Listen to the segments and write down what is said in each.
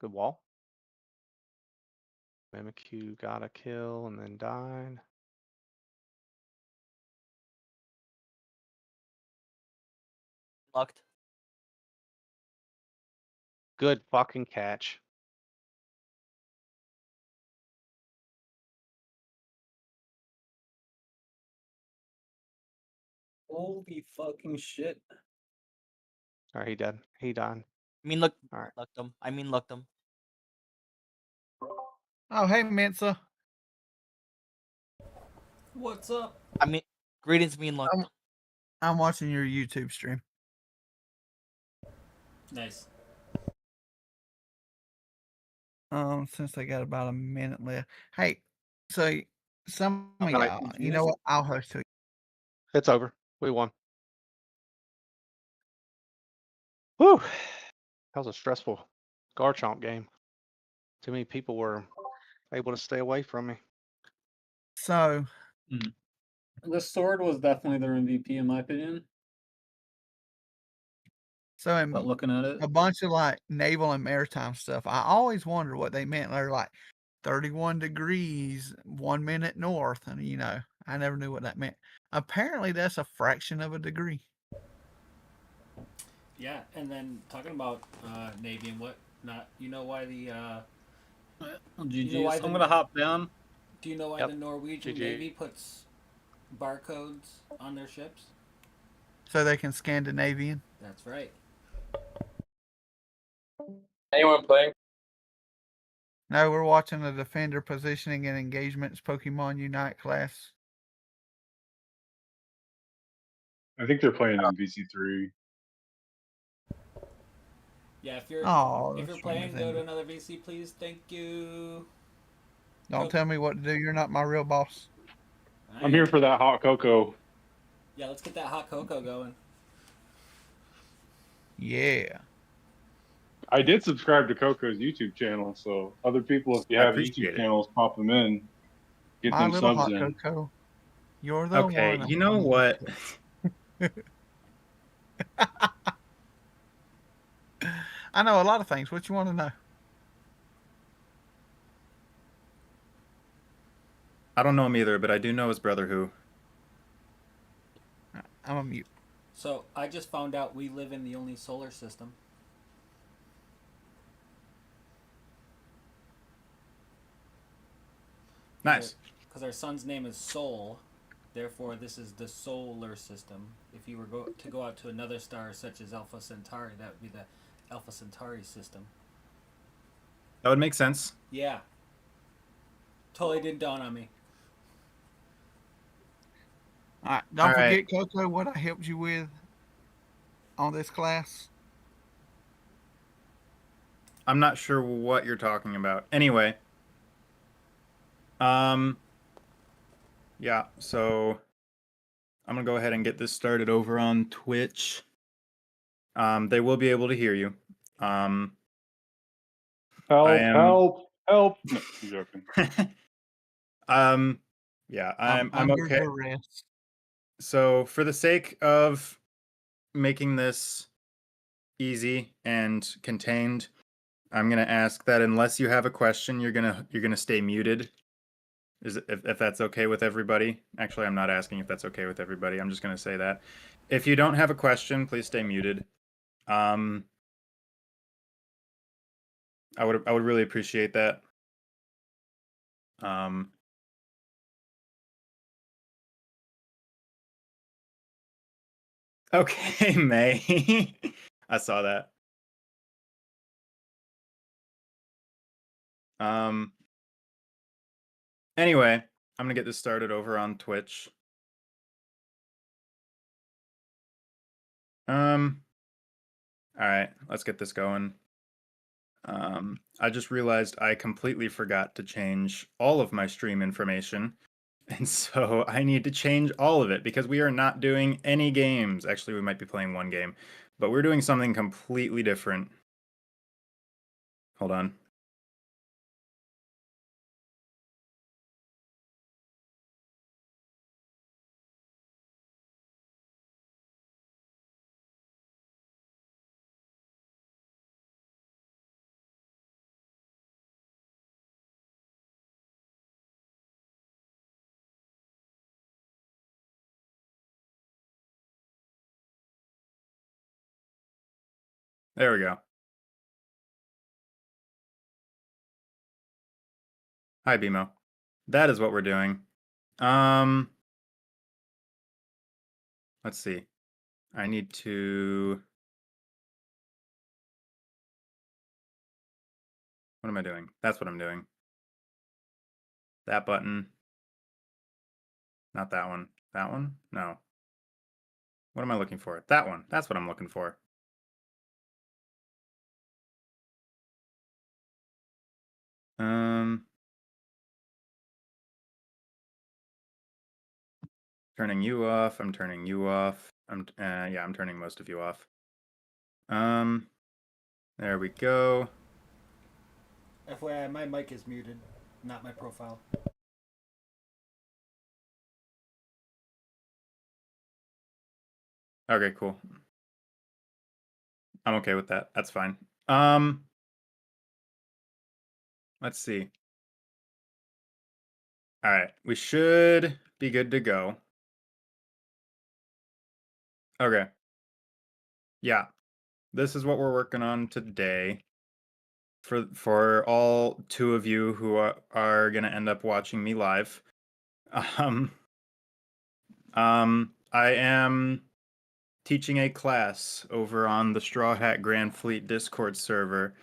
Good wall. Mimikyu got a kill and then died. Locked. Good fucking catch. Holy fucking shit. All right, he dead. He died. I mean, look, All right. looked him. I mean, looked him. Oh, hey, Mensa. What's up? I mean, greetings, mean looked. I'm watching your YouTube stream. Nice. Since I got about a minute left. Hey, so some of Alright. y'all, you know what? I'll host to It's over. We won. Whew. That was a stressful Garchomp game. Too many people were able to stay away from me. So, The sword was definitely their MVP in my opinion. so in But looking at it, a bunch of like naval and maritime stuff, I always wonder what they meant. They're like 31 degrees, 1 minute north, and I never knew what that meant. Apparently, that's a fraction of a degree. Yeah, and then talking about Navy and whatnot, you know why the GG's. know why I'm the- gonna hop down. do you know why Yep. the Norwegian GG. Navy puts barcodes on their ships? So they can Scandinavian. That's right. Anyone playing? No, we're watching the Defender Positioning and Engagements Pokemon Unite class. I think they're playing in VC3. Yeah, if you're Oh, if you're playing, go to another VC, please. Thank you. Don't tell me what to do. You're not my real boss. I'm here for that hot cocoa. Yeah, let's get that hot cocoa going. Yeah. I did subscribe to Coco's YouTube channel, so other people, if you I have appreciate YouTube it. channels, pop them in. Get My them little subs hot in. cocoa. You're the Okay, one. you know what? I know a lot of things. What you want to know? I don't know him either, but I do know his brother who. I'm a mute. So I just found out we live in the only solar system. Nice. Because our sun's name is Sol, therefore this is the solar system. If you were to go out to another star such as Alpha Centauri, that would be the Alpha Centauri system. That would make sense. Yeah. Totally didn't dawn on me. All right. Don't All forget, right. Coco, what I helped you with on this class. I'm not sure what you're talking about. Anyway. Yeah, so I'm gonna go ahead and get this started over on Twitch. They will be able to hear you. Help! I am- Help! Help! No, I'm joking. Yeah, I'm under okay. duress. So for the sake of making this easy and contained, I'm gonna ask that unless you have a question, you're gonna stay muted. If that's okay with everybody. Actually, I'm not asking if that's okay with everybody. I'm just gonna say that. If you don't have a question, please stay muted. I would really appreciate that. Okay, May. I saw that. Anyway, I'm gonna get this started over on Twitch. All right, let's get this going. I just realized I completely forgot to change all of my stream information. And so I need to change all of it because we are not doing any games. Actually, we might be playing one game, but we're doing something completely different. Hold on. There we go. Hi, BMO. That is what we're doing. Let's see. I need to... What am I doing? That's what I'm doing. That button. Not that one. That one? No. What am I looking for? That one. That's what I'm looking for. Turning you off. I'm turning you off. Yeah, I'm turning most of you off. There we go. FYI, my mic is muted, not my profile. Okay, cool. I'm okay with that. That's fine. Let's see. All right, we should be good to go. Okay. Yeah. This is what we're working on today. For all 2 of you who are going to end up watching me live. I am teaching a class over on the StrawHat Grand Fleet Discord server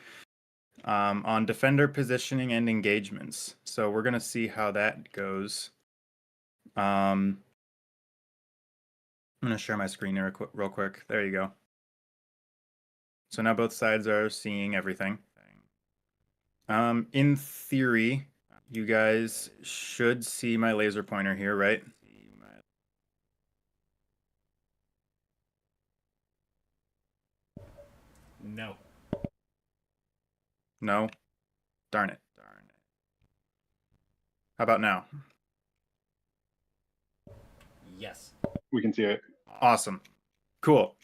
on defender positioning and engagements. So we're going to see how that goes. I'm going to share my screen here real quick. There you go. So now both sides are seeing everything. In theory, you guys should see my laser pointer here, right? No. No? Darn it. How about now? Yes. We can see it. Awesome. Cool.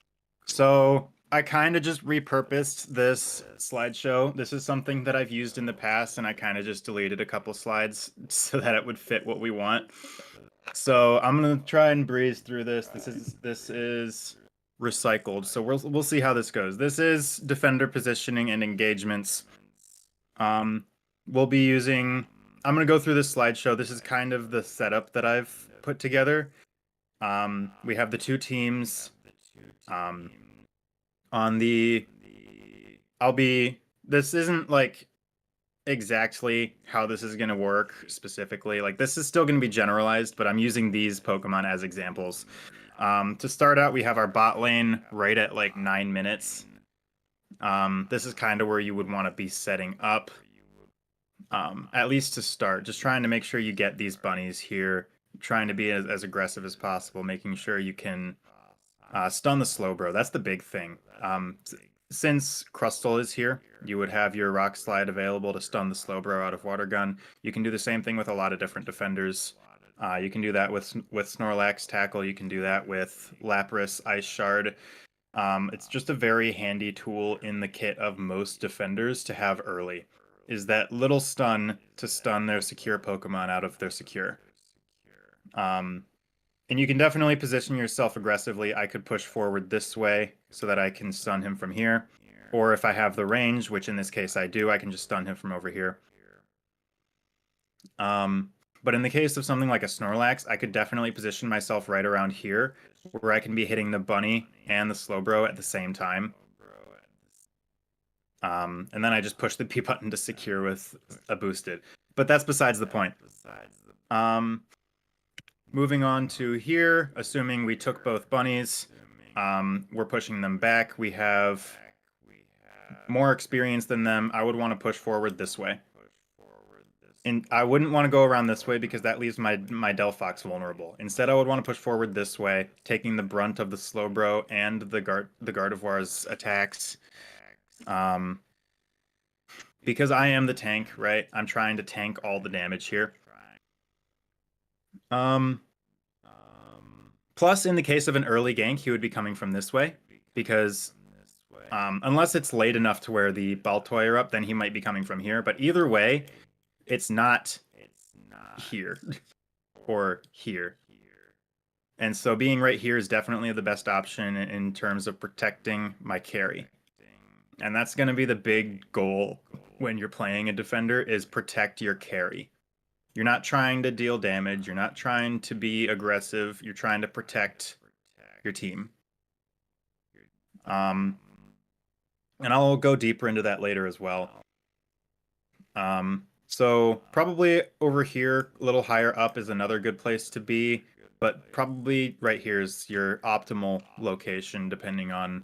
So I kind of just repurposed this slideshow. This is something that I've used in the past, and I kind of just deleted a couple slides so that it would fit what we want. So I'm gonna try and breeze through this. This is recycled. So we'll see how this goes. This is defender positioning and engagements. We'll be using. I'm gonna go through this slideshow. This is kind of the setup that I've put together. We have the 2 teams. On the, this isn't like exactly how this is going to work specifically. Like this is still going to be generalized, but I'm using these Pokemon as examples. To start out, we have our bot lane right at like 9 minutes. This is kind of where you would want to be setting up. At least to start, just trying to make sure you get these bunnies here, trying to be as aggressive as possible, making sure you can stun the Slowbro. That's the big thing. Since Crustle is here, you would have your Rock Slide available to stun the Slowbro out of Water Gun. You can do the same thing with a lot of different defenders. You can do that with Snorlax Tackle. You can do that with Lapras Ice Shard. It's just a very handy tool in the kit of most defenders to have early. Is that little stun to stun their secure Pokemon out of their secure. And you can definitely position yourself aggressively. I could push forward this way so that I can stun him from here. Or if I have the range, which in this case I do, I can just stun him from over here. But in the case of something like a Snorlax, I could definitely position myself right around here, where I can be hitting the bunny and the Slowbro at the same time. And then I just push the B button to secure with a boosted. But that's besides the point. Moving on to here, assuming we took both bunnies, we're pushing them back. We have more experience than them. I would want to push forward this way. And I wouldn't want to go around this way because that leaves my Delphox vulnerable. Instead, I would want to push forward this way, taking the brunt of the Slowbro and the Gardevoir's attacks. Because I am the tank, right? I'm trying to tank all the damage here. Plus, in the case of an early gank, he would be coming from this way, because unless it's late enough to where the Baltoy are up, then he might be coming from here. But either way, it's not here or here. And so being right here is definitely the best option in terms of protecting my carry. And that's going to be the big goal when you're playing a defender, is protect your carry. You're not trying to deal damage. You're not trying to be aggressive. You're trying to protect your team. And I'll go deeper into that later as well. So probably over here, a little higher up is another good place to be, but probably right here is your optimal location depending on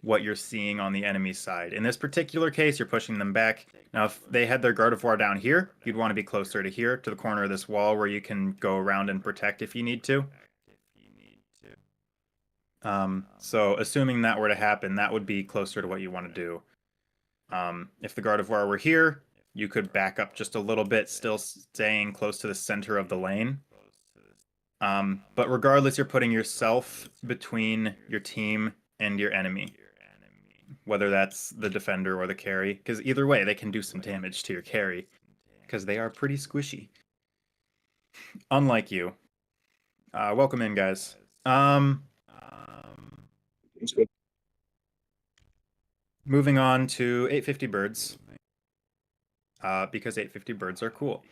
what you're seeing on the enemy side. In this particular case, you're pushing them back. Now, if they had their Gardevoir down here, you'd want to be closer to here, to the corner of this wall where you can go around and protect if you need to. So assuming that were to happen, that would be closer to what you want to do. If the Gardevoir were here, you could back up just a little bit, still staying close to the center of the lane. But regardless, you're putting yourself between your team and your enemy, whether that's the defender or the carry, because either way, they can do some damage to your carry, because they are pretty squishy. Unlike you. Welcome in, guys. Moving on to 850 birds, because 850 birds are cool.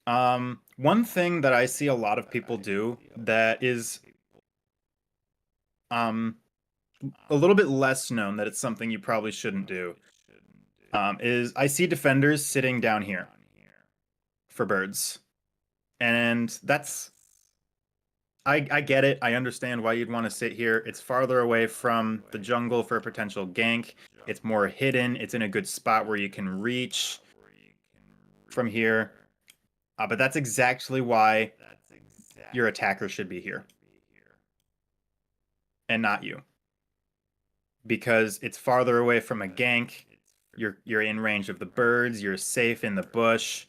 One thing that I see a lot of people do that is a little bit less known, that it's something you probably shouldn't do, is I see defenders sitting down here for birds. And that's... I get it. I understand why you'd want to sit here. It's farther away from the jungle for a potential gank. It's more hidden. It's in a good spot where you can reach from here. But that's exactly why your attacker should be here. And not you. Because it's farther away from a gank. You're in range of the birds. You're safe in the bush.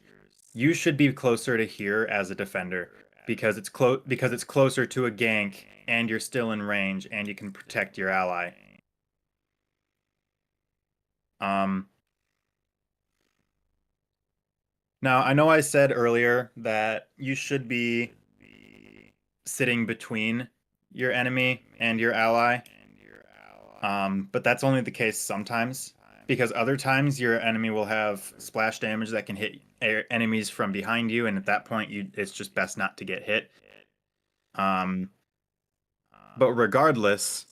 You should be closer to here as a defender. Because it's closer to a gank, and you're still in range, and you can protect your ally. Now, I know I said earlier that you should be sitting between your enemy and your ally, but that's only the case sometimes, because other times your enemy will have splash damage that can hit enemies from behind you, and at that point it's just best not to get hit. But regardless,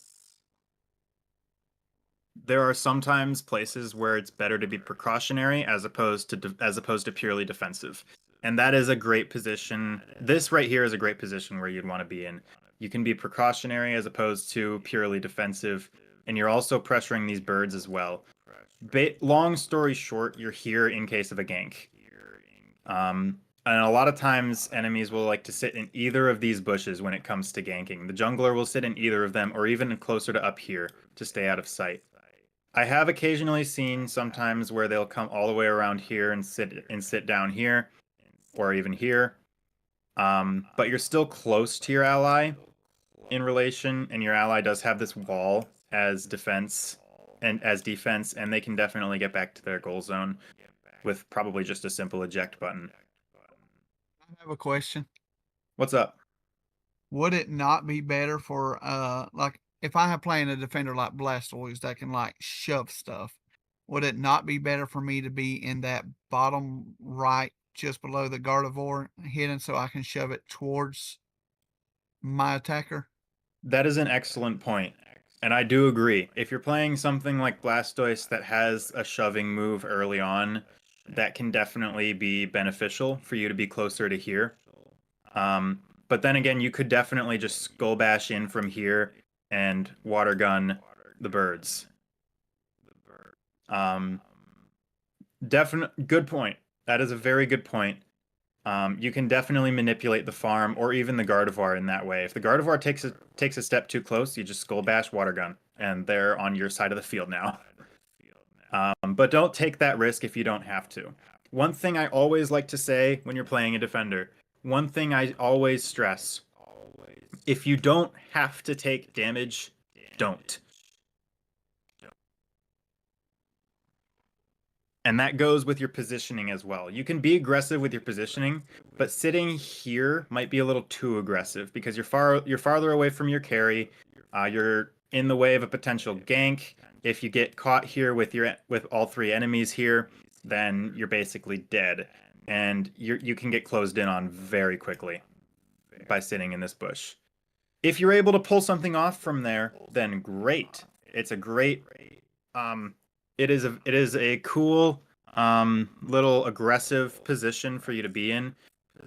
there are sometimes places where it's better to be precautionary as opposed to purely defensive. And that is a great position. This right here is a great position where you'd want to be in. You can be precautionary as opposed to purely defensive, and you're also pressuring these birds as well. Long story short, you're here in case of a gank. And a lot of times enemies will like to sit in either of these bushes when it comes to ganking. The jungler will sit in either of them, or even closer to up here to stay out of sight. I have occasionally seen sometimes where they'll come all the way around here and sit down here, or even here. But you're still close to your ally in relation, and your ally does have this wall as defense, and they can definitely get back to their goal zone with probably just a simple eject button. I have a question. What's up? Would it not be better for like if I have playing a defender like Blastoise that can like shove stuff, would it not be better for me to be in that bottom right just below the Gardevoir hidden so I can shove it towards my attacker? That is an excellent point. And I do agree. If you're playing something like Blastoise that has a shoving move early on, that can definitely be beneficial for you to be closer to here. But then again, you could definitely just Skull Bash in from here and Water Gun the birds. Good point. That is a very good point. You can definitely manipulate the farm or even the Gardevoir in that way. If the Gardevoir takes a step too close, you just Skull Bash Water Gun, and they're on your side of the field now. But don't take that risk if you don't have to. One thing I always like to say when you're playing a defender, one thing I always stress, if you don't have to take damage, don't. And that goes with your positioning as well. You can be aggressive with your positioning, but sitting here might be a little too aggressive because you're farther away from your carry. You're in the way of a potential gank. If you get caught here with all 3 enemies here, then you're basically dead, and you can get closed in on very quickly by sitting in this bush. If you're able to pull something off from there, then great. It's a great it is a cool little aggressive position for you to be in.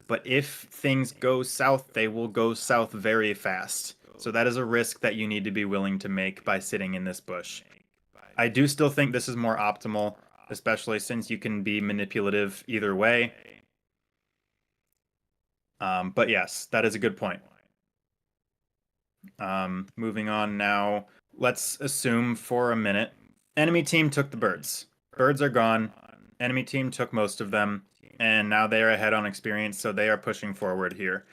But if things go south, they will go south very fast. So that is a risk that you need to be willing to make by sitting in this bush. I do still think this is more optimal, especially since you can be manipulative either way. But yes, that is a good point. Moving on now, let's assume for a minute, enemy team took the birds. Birds are gone. Enemy team took most of them, and now they are ahead on experience, so they are pushing forward here.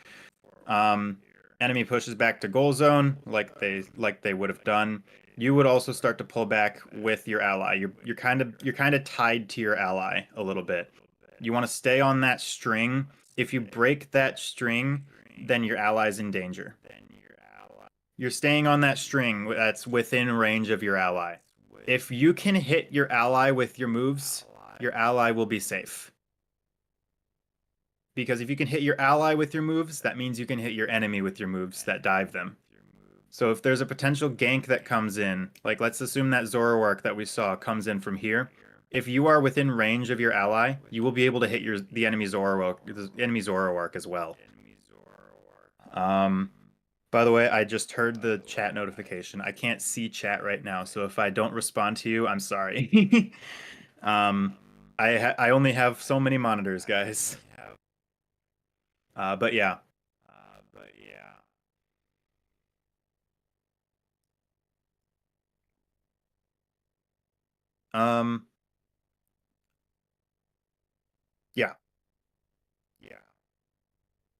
Enemy pushes back to goal zone, like they would have done. You would also start to pull back with your ally. You're kind of tied to your ally a little bit. You want to stay on that string. If you break that string, then your ally's in danger. You're staying on that string that's within range of your ally. If you can hit your ally with your moves, your ally will be safe. Because if you can hit your ally with your moves, that means you can hit your enemy with your moves that dive them. So if there's a potential gank that comes in, like let's assume that Zoroark that we saw comes in from here. If you are within range of your ally, you will be able to hit the enemy Zoroark as well. By the way, I just heard the chat notification. I can't see chat right now, so if I don't respond to you, I'm sorry. I only have so many monitors, guys. But yeah.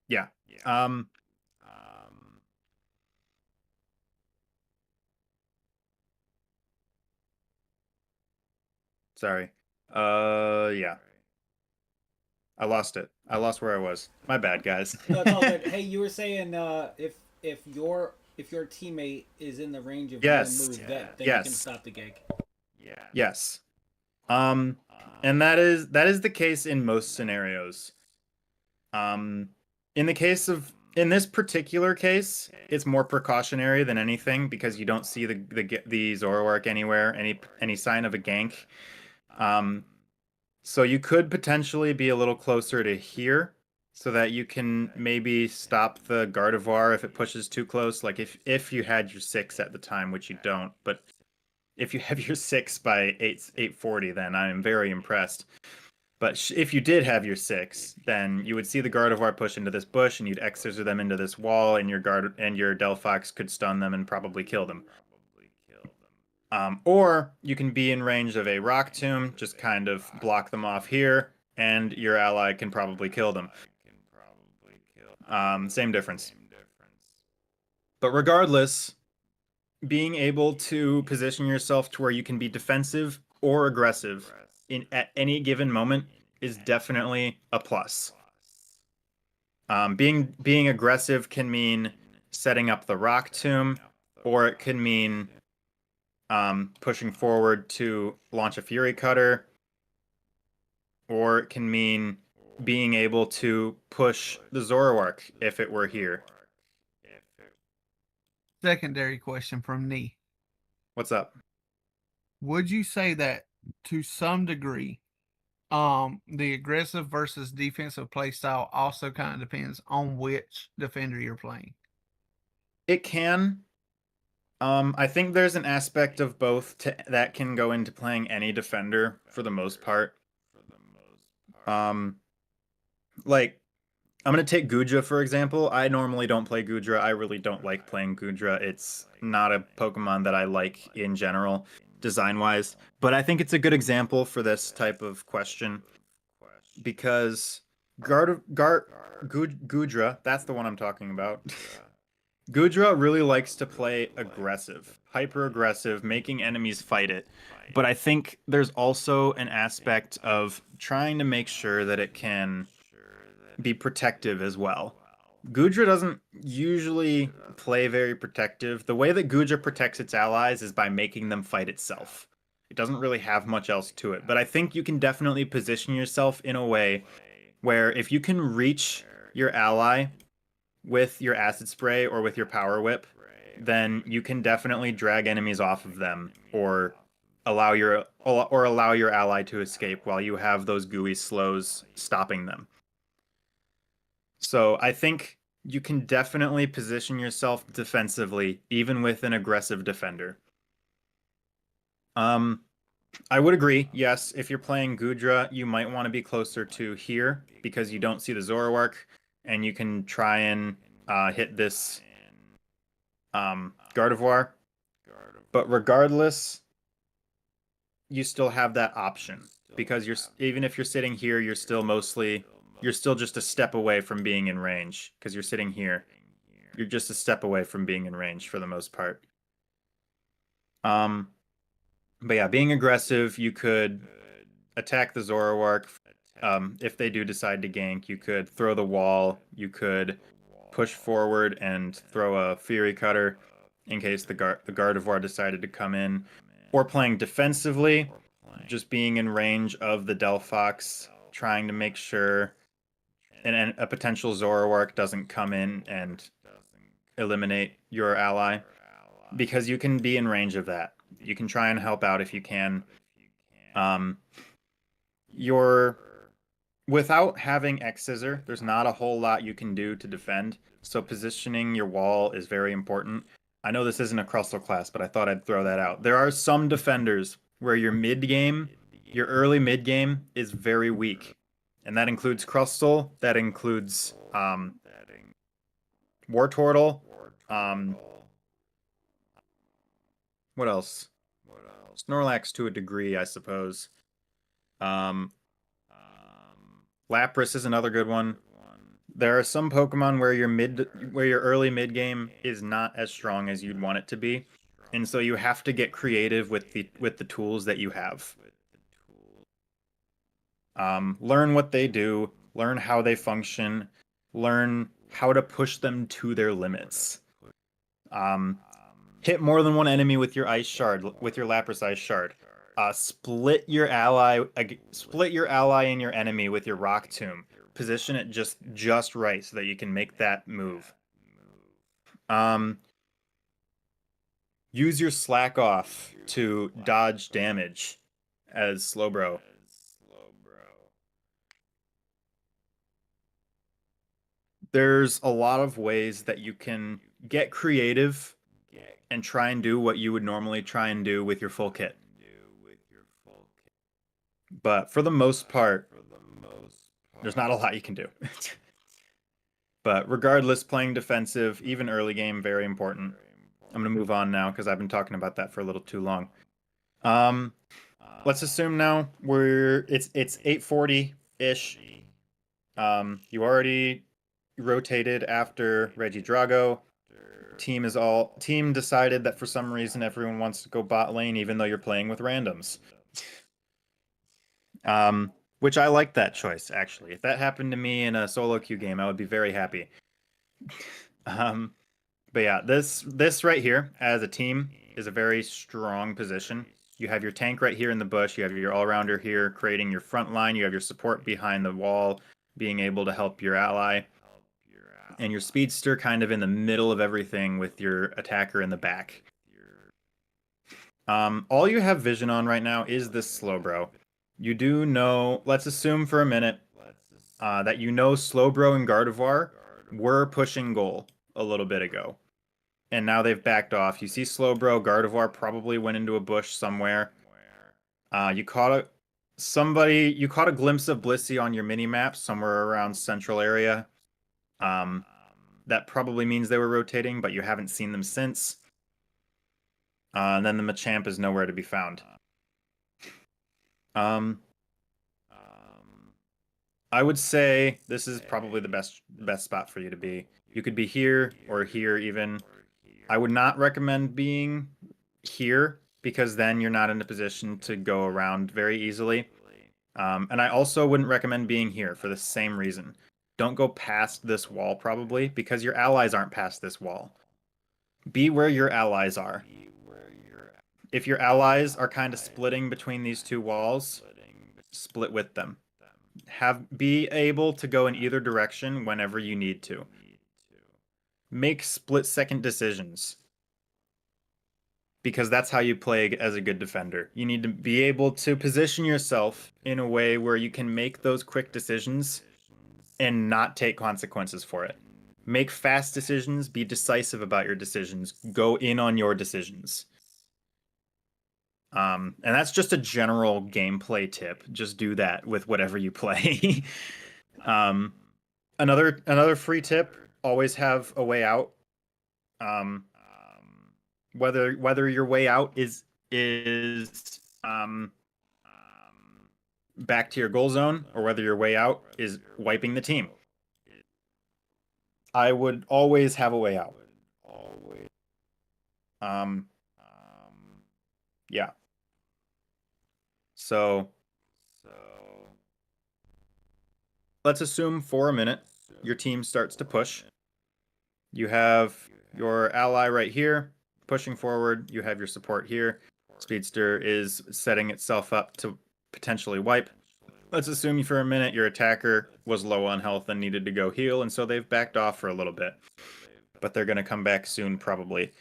Yeah. Sorry. Yeah. I lost it. I lost where I was. My bad, guys. No, it's all good. Hey, you were saying if your teammate is in the range of Yes. your move, then you Yes. can stop the gank. Yes. And that is the case in most scenarios. In this particular case, it's more precautionary than anything because you don't see the Zoroark anywhere, any sign of a gank. So you could potentially be a little closer to here so that you can maybe stop the Gardevoir if it pushes too close. Like if you had your 6 at the time, which you don't, but if you have your 6 by 840, then I am very impressed. But if you did have your 6, then you would see the Gardevoir push into this bush, and you'd X-Scissor them into this wall, and your Delphox could stun them and probably kill them. Or you can be in range of a Rock Tomb, just kind of block them off here, and your ally can probably kill them. Same difference. But regardless, being able to position yourself to where you can be defensive or aggressive at any given moment is definitely a plus. Being aggressive can mean setting up the Rock Tomb, or it can mean pushing forward to launch a Fury Cutter, or it can mean being able to push the Zoroark if it were here. Secondary question from Nee. What's up? Would you say that to some degree, the aggressive versus defensive play style also kind of depends on which defender you're playing? It can. I think there's an aspect of both that can go into playing any defender for the most part. Like, I'm going to take Goodra, for example. I normally don't play Goodra. I really don't like playing Goodra. It's not a Pokemon that I like in general, design-wise. But I think it's a good example for this type of question. Because Goodra, that's the one I'm talking about. Goodra really likes to play aggressive, hyper-aggressive, making enemies fight it. But I think there's also an aspect of trying to make sure that it can be protective as well. Gudra doesn't usually play very protective. The way that Gudra protects its allies is by making them fight itself. It doesn't really have much else to it, but I think you can definitely position yourself in a way where if you can reach your ally with your acid spray or with your power whip, then you can definitely drag enemies off of them or allow your ally to escape while you have those gooey slows stopping them. So I think you can definitely position yourself defensively even with an aggressive defender. I would agree. Yes, if you're playing Gudra, you might want to be closer to here because you don't see the Zoroark, and you can try and hit this Gardevoir. But regardless, you still have that option because even if you're sitting here, you're still just a step away from being in range because you're sitting here. You're just a step away from being in range for the most part. But yeah, being aggressive, you could attack the Zoroark. If they do decide to gank, you could throw the wall. You could push forward and throw a Fury Cutter in case the Gardevoir decided to come in. Or playing defensively, just being in range of the Delphox, trying to make sure a potential Zoroark doesn't come in and eliminate your ally. Because you can be in range of that. You can try and help out if you can. Without having X Scissor, there's not a whole lot you can do to defend. So positioning your wall is very important. I know this isn't a Crustle class, but I thought I'd throw that out. There are some defenders where your early mid game is very weak. And that includes Crustle, that includes Wartortle, what else? Snorlax to a degree, I suppose. Lapras is another good one. There are some Pokemon where your early mid game is not as strong as you'd want it to be, and so you have to get creative with the tools that you have. Learn what they do, learn how they function, learn how to push them to their limits. Hit more than one enemy with your Ice Shard, with your Lapras Ice Shard. Split your ally and your enemy with your Rock Tomb. Position it just right so that you can make that move. Use your Slack Off to dodge damage as Slowbro. There's a lot of ways that you can get creative and try and do what you would normally try and do with your full kit. But for the most part, there's not a lot you can do. But regardless, playing defensive, even early game, very important. I'm going to move on now because I've been talking about that for a little too long. Let's assume now it's 8:40-ish. You already rotated after Regidrago. Team decided that for some reason everyone wants to go bot lane even though you're playing with randoms. Which I like that choice, actually. If that happened to me in a solo queue game, I would be very happy. But yeah, this right here as a team is a very strong position. You have your tank right here in the bush, you have your all-rounder here creating your front line, you have your support behind the wall, being able to help your ally, and your speedster kind of in the middle of everything with your attacker in the back. All you have vision on right now is this Slowbro. You do know, let's assume for a minute, that you know Slowbro and Gardevoir were pushing goal a little bit ago. And now they've backed off. You see Slowbro, Gardevoir probably went into a bush somewhere. You caught a glimpse of Blissey on your mini-map somewhere around central area. That probably means they were rotating, but you haven't seen them since. And then the Machamp is nowhere to be found. I would say this is probably the best spot for you to be. You could be here or here even. I would not recommend being here because then you're not in a position to go around very easily. And I also wouldn't recommend being here for the same reason. Don't go past this wall probably, because your allies aren't past this wall. Be where your allies are. If your allies are kind of splitting between these two walls, split with them. Be able to go in either direction whenever you need to. Make split-second decisions, because that's how you play as a good defender. You need to be able to position yourself in a way where you can make those quick decisions and not take consequences for it. Make fast decisions, be decisive about your decisions, go in on your decisions. And that's just a general gameplay tip. Just do that with whatever you play. Another free tip, always have a way out. Whether your way out is back to your goal zone, or whether your way out is wiping the team. I would always have a way out. Yeah. So let's assume for a minute your team starts to push. You have your ally right here pushing forward. You have your support here. Speedster is setting itself up to potentially wipe. Let's assume for a minute your attacker was low on health and needed to go heal, and so they've backed off for a little bit. But they're going to come back soon, probably.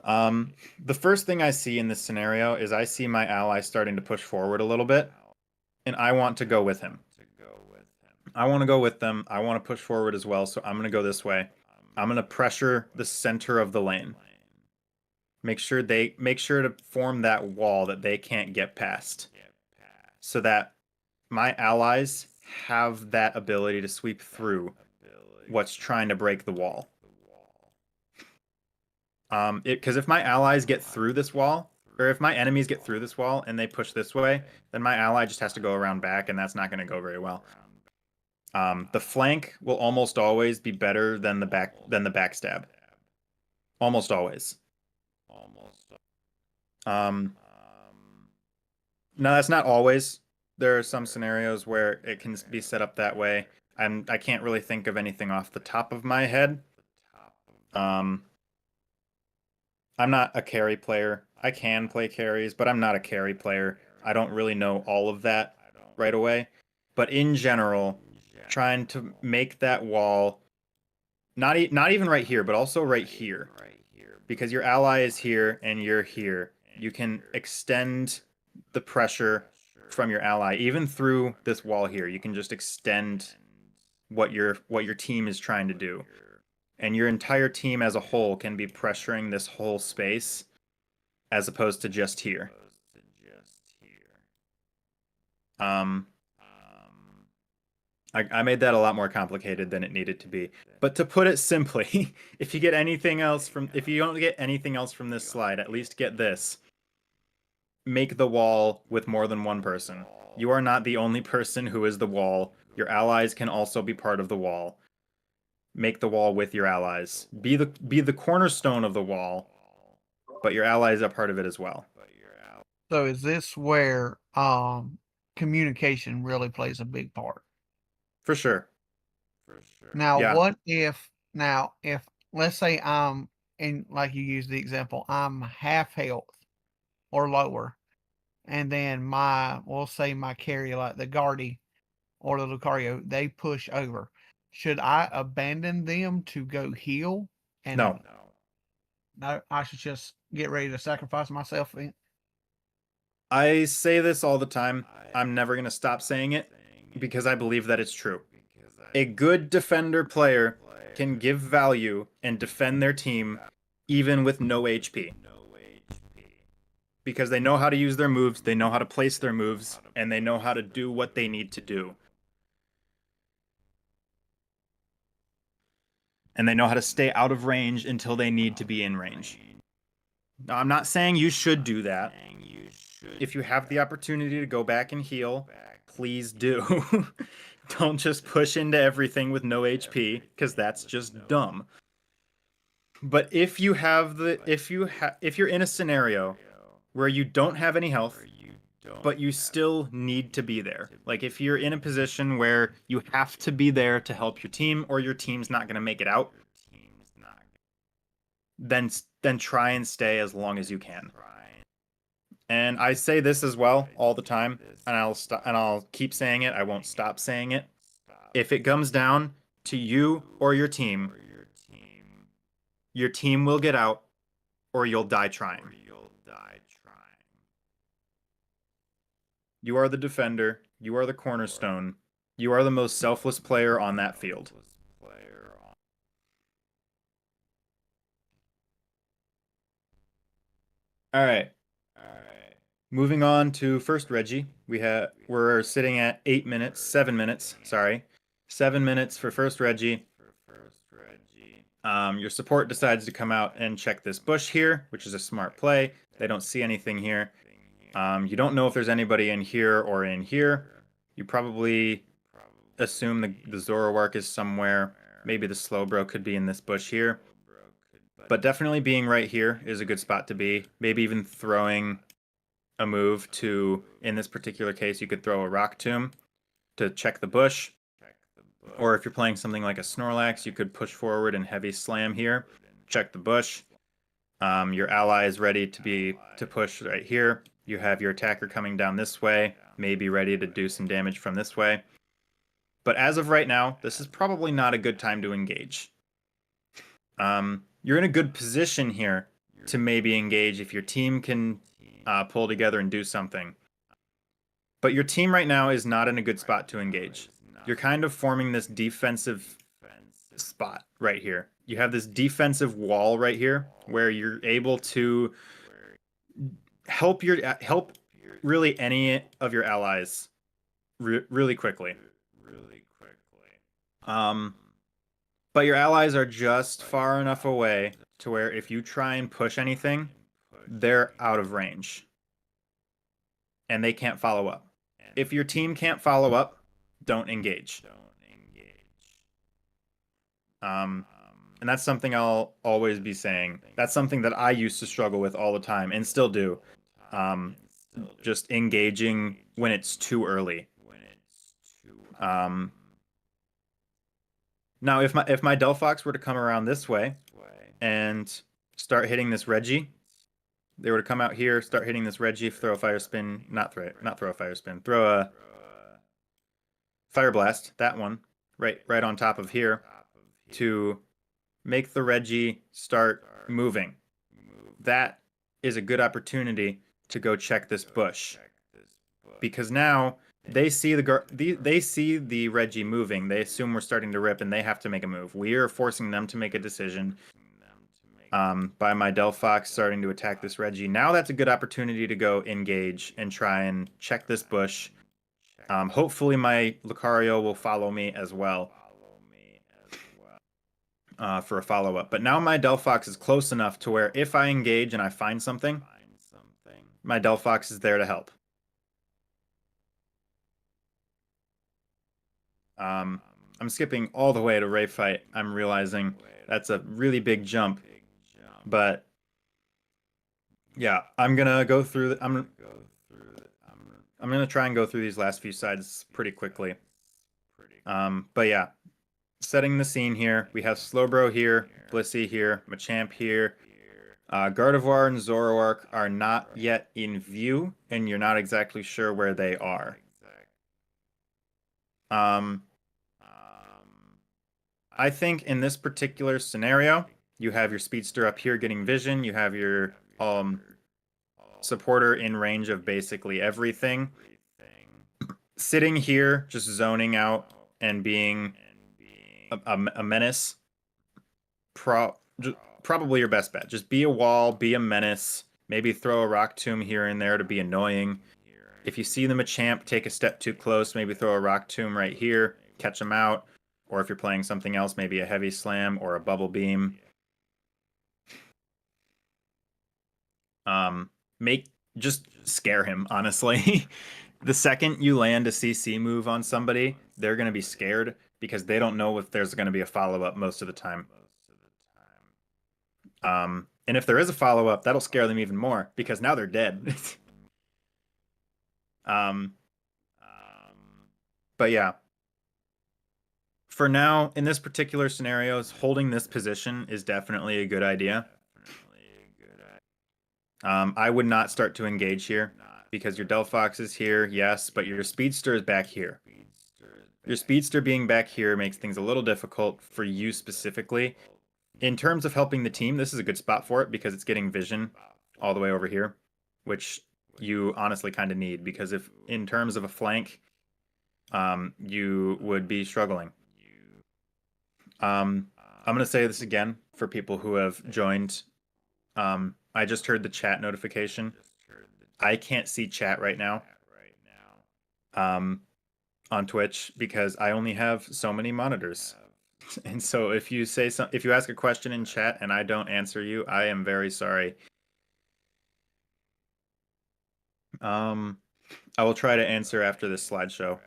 The first thing I see in this scenario is I see my ally starting to push forward a little bit, and I want to go with him. I want to go with them. I want to push forward as well, so I'm going to go this way. I'm going to pressure the center of the lane. Make sure to form that wall that they can't get past, so that my allies have that ability to sweep through what's trying to break the wall. Because if my allies get through this wall, or if my enemies get through this wall and they push this way, then my ally just has to go around back, and that's not going to go very well. The flank will almost always be better than the backstab. Almost always. No, that's not always. There are some scenarios where it can be set up that way. I can't really think of anything off the top of my head. I'm not a carry player. I can play carries, but I'm not a carry player. I don't really know all of that right away. But in general, trying to make that wall, not even right here, but also right here. Because your ally is here and you're here. You can extend the pressure from your ally, even through this wall here. You can just extend what your team is trying to do. And your entire team as a whole can be pressuring this whole space, as opposed to just here. I made that a lot more complicated than it needed to be. But to put it simply, if you don't get anything else from this slide, at least get this. Make the wall with more than one person. You are not the only person who is the wall. Your allies can also be part of the wall. Make the wall with your allies. Be the cornerstone of the wall, but your allies are part of it as well. So is this where communication really plays a big part? For sure. Now, Yeah. what if let's say I'm, and like you used the example, I'm half health or lower, and then we'll say my carry, like the Guardy or the Lucario, they push over. Should I abandon them to go heal? And No. No, I should just get ready to sacrifice myself. I say this all the time. I'm never going to stop saying it, because I believe that it's true. A good defender player can give value and defend their team even with no HP. Because they know how to use their moves, they know how to place their moves, and they know how to do what they need to do. And they know how to stay out of range until they need to be in range. Now, I'm not saying you should do that. If you have the opportunity to go back and heal, please do. Don't just push into everything with no HP, because that's just dumb. But if you're in a scenario where you don't have any health, but you still need to be there. Like if you're in a position where you have to be there to help your team or your team's not going to make it out, then try and stay as long as you can. And I say this as well all the time, and I'll keep saying it. I won't stop saying it. If it comes down to you or your team will get out or you'll die trying. You are the defender. You are the cornerstone. You are the most selfless player on that field. All right. Moving on to first Reggie. We're sitting at 7 minutes, sorry. 7 minutes for first Reggie. Your support decides to come out and check this bush here, which is a smart play. They don't see anything here. You don't know if there's anybody in here or in here. You probably assume the Zoroark is somewhere. Maybe the Slowbro could be in this bush here. But definitely being right here is a good spot to be. Maybe even throwing a move to, in this particular case, you could throw a Rock Tomb to check the bush. Or if you're playing something like a Snorlax, you could push forward and heavy slam here, check the bush. Your ally is ready to push right here. You have your attacker coming down this way, maybe ready to do some damage from this way. But as of right now, this is probably not a good time to engage. You're in a good position here to maybe engage if your team can pull together and do something. But your team right now is not in a good spot to engage. You're kind of forming this defensive spot right here. You have this defensive wall right here where you're able to help really any of your allies really quickly. But your allies are just far enough away to where if you try and push anything, they're out of range. And they can't follow up. If your team can't follow up, don't engage. And that's something I'll always be saying. That's something that I used to struggle with all the time and still do. Just engaging when it's too early. Now, if my Delphox were to come around this way and start hitting this Reggie, they were to come out here, start hitting this Reggie, throw a Fire Spin, not throw a Fire Spin, throw a Fire Blast, that one, right on top of here, to make the Reggie start moving. That is a good opportunity to go check this bush, because now they see the Reggie moving. They assume we're starting to rip, and they have to make a move. We are forcing them to make a decision. By my Delphox starting to attack this Reggie. Now that's a good opportunity to go engage and try and check this bush. Hopefully my Lucario will follow me as well for a follow-up. But now my Delphox is close enough to where if I engage and I find something, my Delphox is there to help. I'm skipping all the way to Ray Fight. I'm realizing that's a really big jump. But yeah, I'm gonna go through. I'm gonna try and go through these last few sides pretty quickly. But yeah, setting the scene here. We have Slowbro here, Blissey here, Machamp here. Gardevoir and Zoroark are not yet in view, and you're not exactly sure where they are. I think in this particular scenario, you have your Speedster up here getting vision. You have your supporter in range of basically everything. Sitting here, just zoning out and being a menace. Probably your best bet. Just be a wall, be a menace. Maybe throw a Rock Tomb here and there to be annoying. If you see the Machamp take a step too close, maybe throw a Rock Tomb right here, catch him out. Or if you're playing something else, maybe a Heavy Slam or a Bubble Beam. Just scare him, honestly. The second you land a CC move on somebody, they're going to be scared because they don't know if there's going to be a follow-up most of the time. And if there is a follow-up, that'll scare them even more because now they're dead. Um, but yeah. For now, in this particular scenario, holding this position is definitely a good idea. I would not start to engage here because your Delphox is here, yes, but your Speedster is back here. Your Speedster being back here makes things a little difficult for you specifically. In terms of helping the team, this is a good spot for it because it's getting vision all the way over here, which you honestly kind of need because if in terms of a flank, you would be struggling. I'm going to say this again for people who have joined. I just heard the chat notification. I can't see chat right now on Twitch because I only have so many monitors. And so if you say if you ask a question in chat and I don't answer you, I am very sorry. I will try to answer after this slideshow.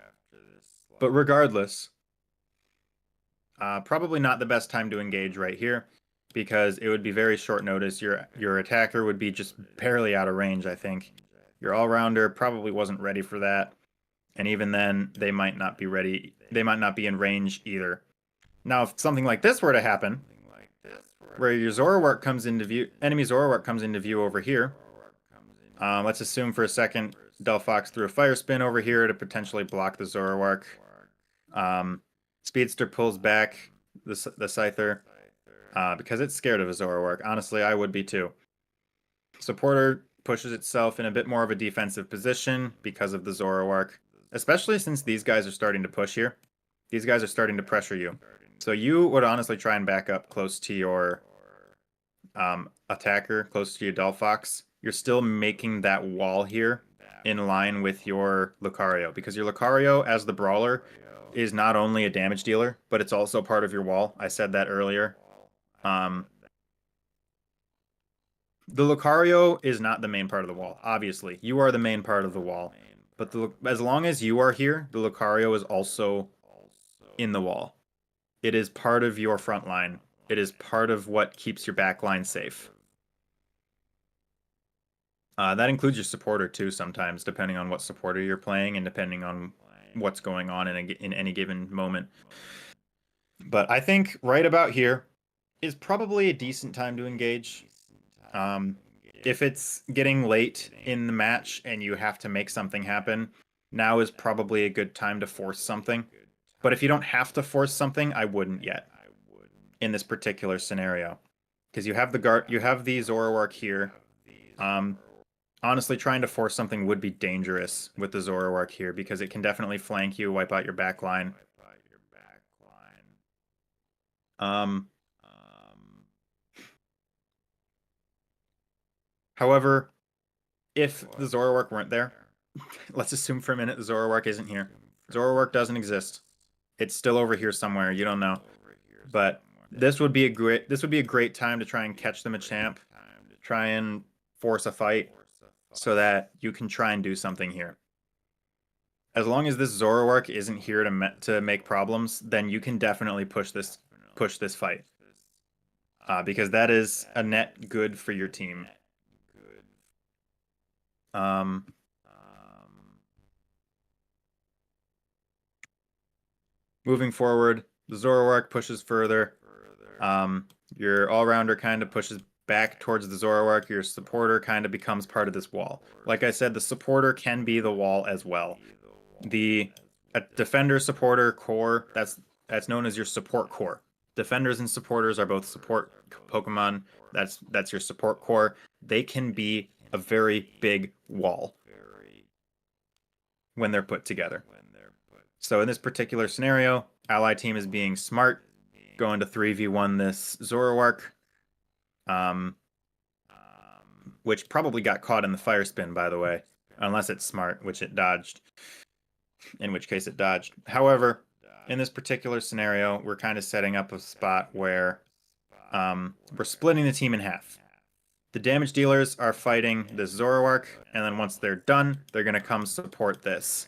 But regardless, probably not the best time to engage right here because it would be very short notice. Your attacker would be just barely out of range, I think. Your all-rounder probably wasn't ready for that. And even then, they might not be ready. They might not be in range either. Now, if something like this were to happen, where your Zoroark comes into view, enemy Zoroark comes into view over here. Let's assume for a second Delphox threw a Fire Spin over here to potentially block the Zoroark. Speedster pulls back the Scyther because it's scared of a Zoroark. Honestly, I would be too. Supporter pushes itself in a bit more of a defensive position because of the Zoroark, especially since these guys are starting to push here. These guys are starting to pressure you. So you would honestly try and back up close to your attacker, close to your Delphox. You're still making that wall here in line with your Lucario, because your Lucario, as the brawler, is not only a damage dealer, but it's also part of your wall. I said that earlier. The Lucario is not the main part of the wall, obviously. You are the main part of the wall. But as long as you are here, the Lucario is also in the wall. It is part of your front line. It is part of what keeps your back line safe. That includes your supporter too sometimes, depending on what supporter you're playing and depending on what's going on in any given moment. But I think right about here is probably a decent time to engage. If it's getting late in the match and you have to make something happen, now is probably a good time to force something. But if you don't have to force something, I wouldn't yet in this particular scenario. Because you have the Zoroark here. Honestly, trying to force something would be dangerous with the Zoroark here because it can definitely flank you, wipe out your back line. However, if the Zoroark weren't there, let's assume for a minute the Zoroark isn't here. Zoroark doesn't exist. It's still over here somewhere. You don't know. But this would be a great time to try and catch them a champ, try and force a fight so that you can try and do something here. As long as this Zoroark isn't here to make problems, then you can definitely push this fight. Because that is a net good for your team. Moving forward, the Zoroark pushes further. Your all-rounder kind of pushes back towards the Zoroark. Your supporter kind of becomes part of this wall. Like I said, the supporter can be the wall as well. The defender supporter core, that's known as your support core. Defenders and supporters are both support Pokemon. That's your support core. They can be a very big wall when they're put together. So in this particular scenario, ally team is being smart, going to 3v1 this Zoroark, which probably got caught in the Fire Spin, by the way, unless it's smart, which it dodged, in which case it dodged. However, in this particular scenario, we're kind of setting up a spot where we're splitting the team in half. The damage dealers are fighting this Zoroark, and then once they're done, they're going to come support this.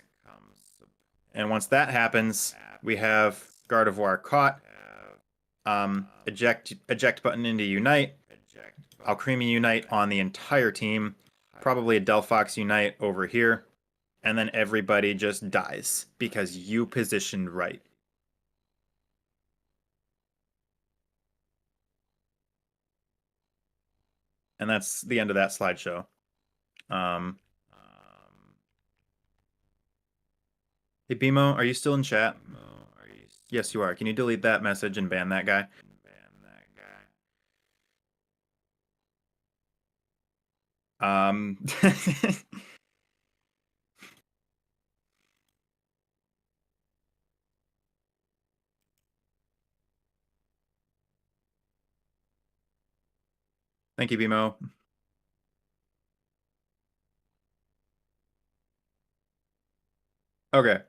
And once that happens, we have Gardevoir caught, eject button into Unite, Alcremie Unite on the entire team, probably a Delphox Unite over here, and then everybody just dies because you positioned right. And that's the end of that slideshow. Hey, Bimo, are you still in chat? Yes, you are. Can you delete that message and ban that guy? Thank you, Bimo. Okay.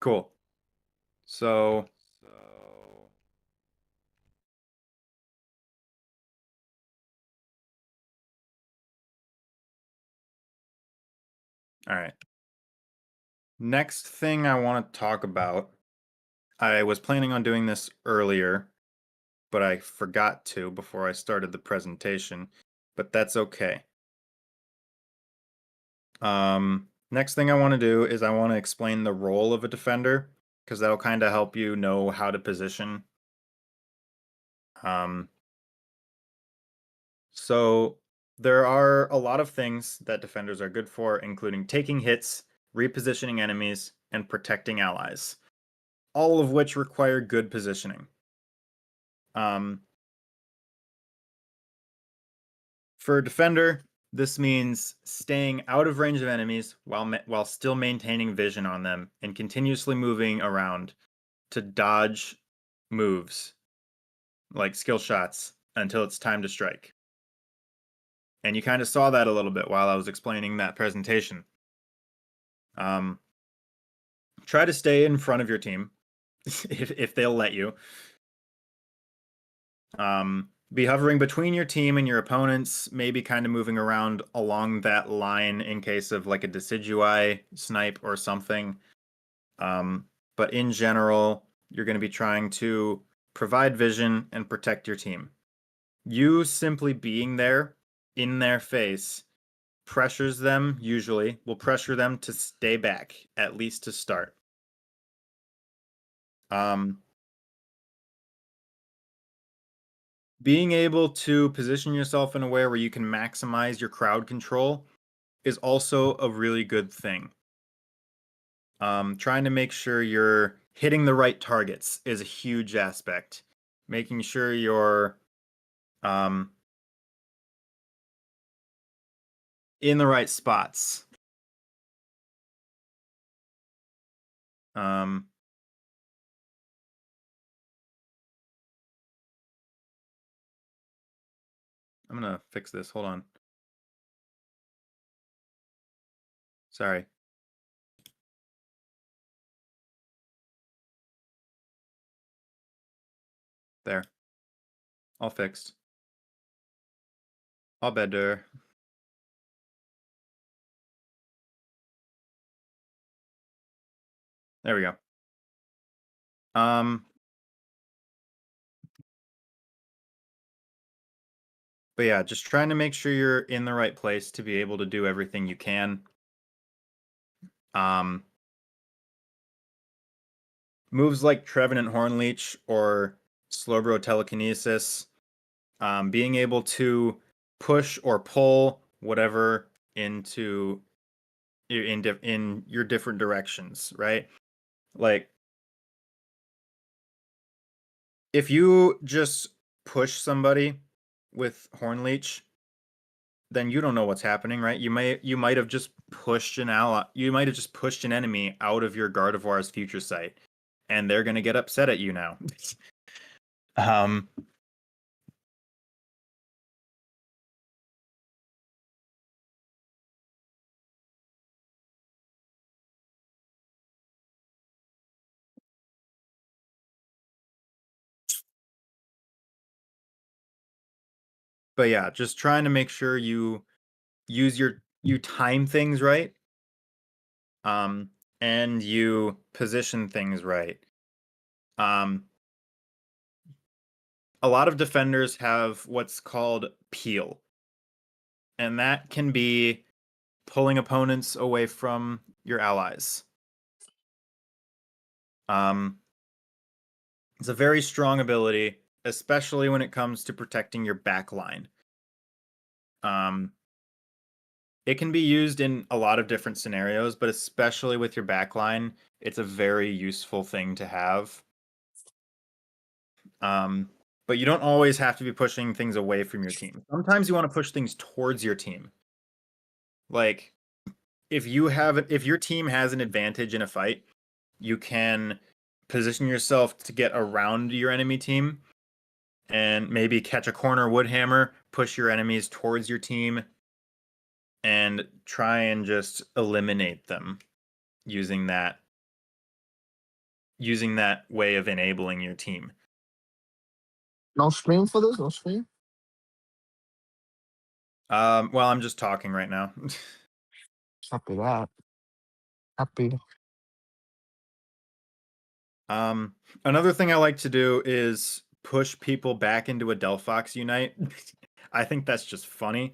Cool. So all right. Next thing I want to talk about, I was planning on doing this earlier, but I forgot to before I started the presentation, but that's okay. Next thing I want to do is I want to explain the role of a defender, because that'll kind of help you know how to position. So there are a lot of things that defenders are good for, including taking hits, repositioning enemies, and protecting allies, all of which require good positioning. For a defender, this means staying out of range of enemies while still maintaining vision on them and continuously moving around to dodge moves like skill shots until it's time to strike. And you kind of saw that a little bit while I was explaining that presentation. Try to stay in front of your team if they'll let you. Be hovering between your team and your opponents, maybe kind of moving around along that line in case of like a Decidueye snipe or something. But in general, you're going to be trying to provide vision and protect your team. You simply being there in their face pressures them, usually, will pressure them to stay back, at least to start. Being able to position yourself in a way where you can maximize your crowd control is also a really good thing. Trying to make sure you're hitting the right targets is a huge aspect. Making sure you're in the right spots. I'm gonna fix this. Hold on. Sorry. There. All fixed. All better. There we go. But yeah, just trying to make sure you're in the right place to be able to do everything you can. Moves like Trevenant Hornleech or Slowbro Telekinesis, being able to push or pull whatever into in your different directions, right? Like if you just push somebody with Hornleech, then you don't know what's happening, right? You might have just pushed an ally, you might have just pushed an enemy out of your Gardevoir's future sight, and they're gonna get upset at you now. But yeah, just trying to make sure you you time things right, and you position things right. a lot of defenders have what's called peel. And that can be pulling opponents away from your allies. It's a very strong ability, especially when it comes to protecting your back line. It can be used in a lot of different scenarios, but especially with your back line, it's a very useful thing to have. But you don't always have to be pushing things away from your team. Sometimes you want to push things towards your team. Like, if your team has an advantage in a fight, you can position yourself to get around your enemy team and maybe catch a corner woodhammer, push your enemies towards your team, and try and just eliminate them using that way of enabling your team. No stream for this? No stream? Well, I'm just talking right now. Copy that. Happy. Another thing I like to do is push people back into a Delphox Unite. I think that's just funny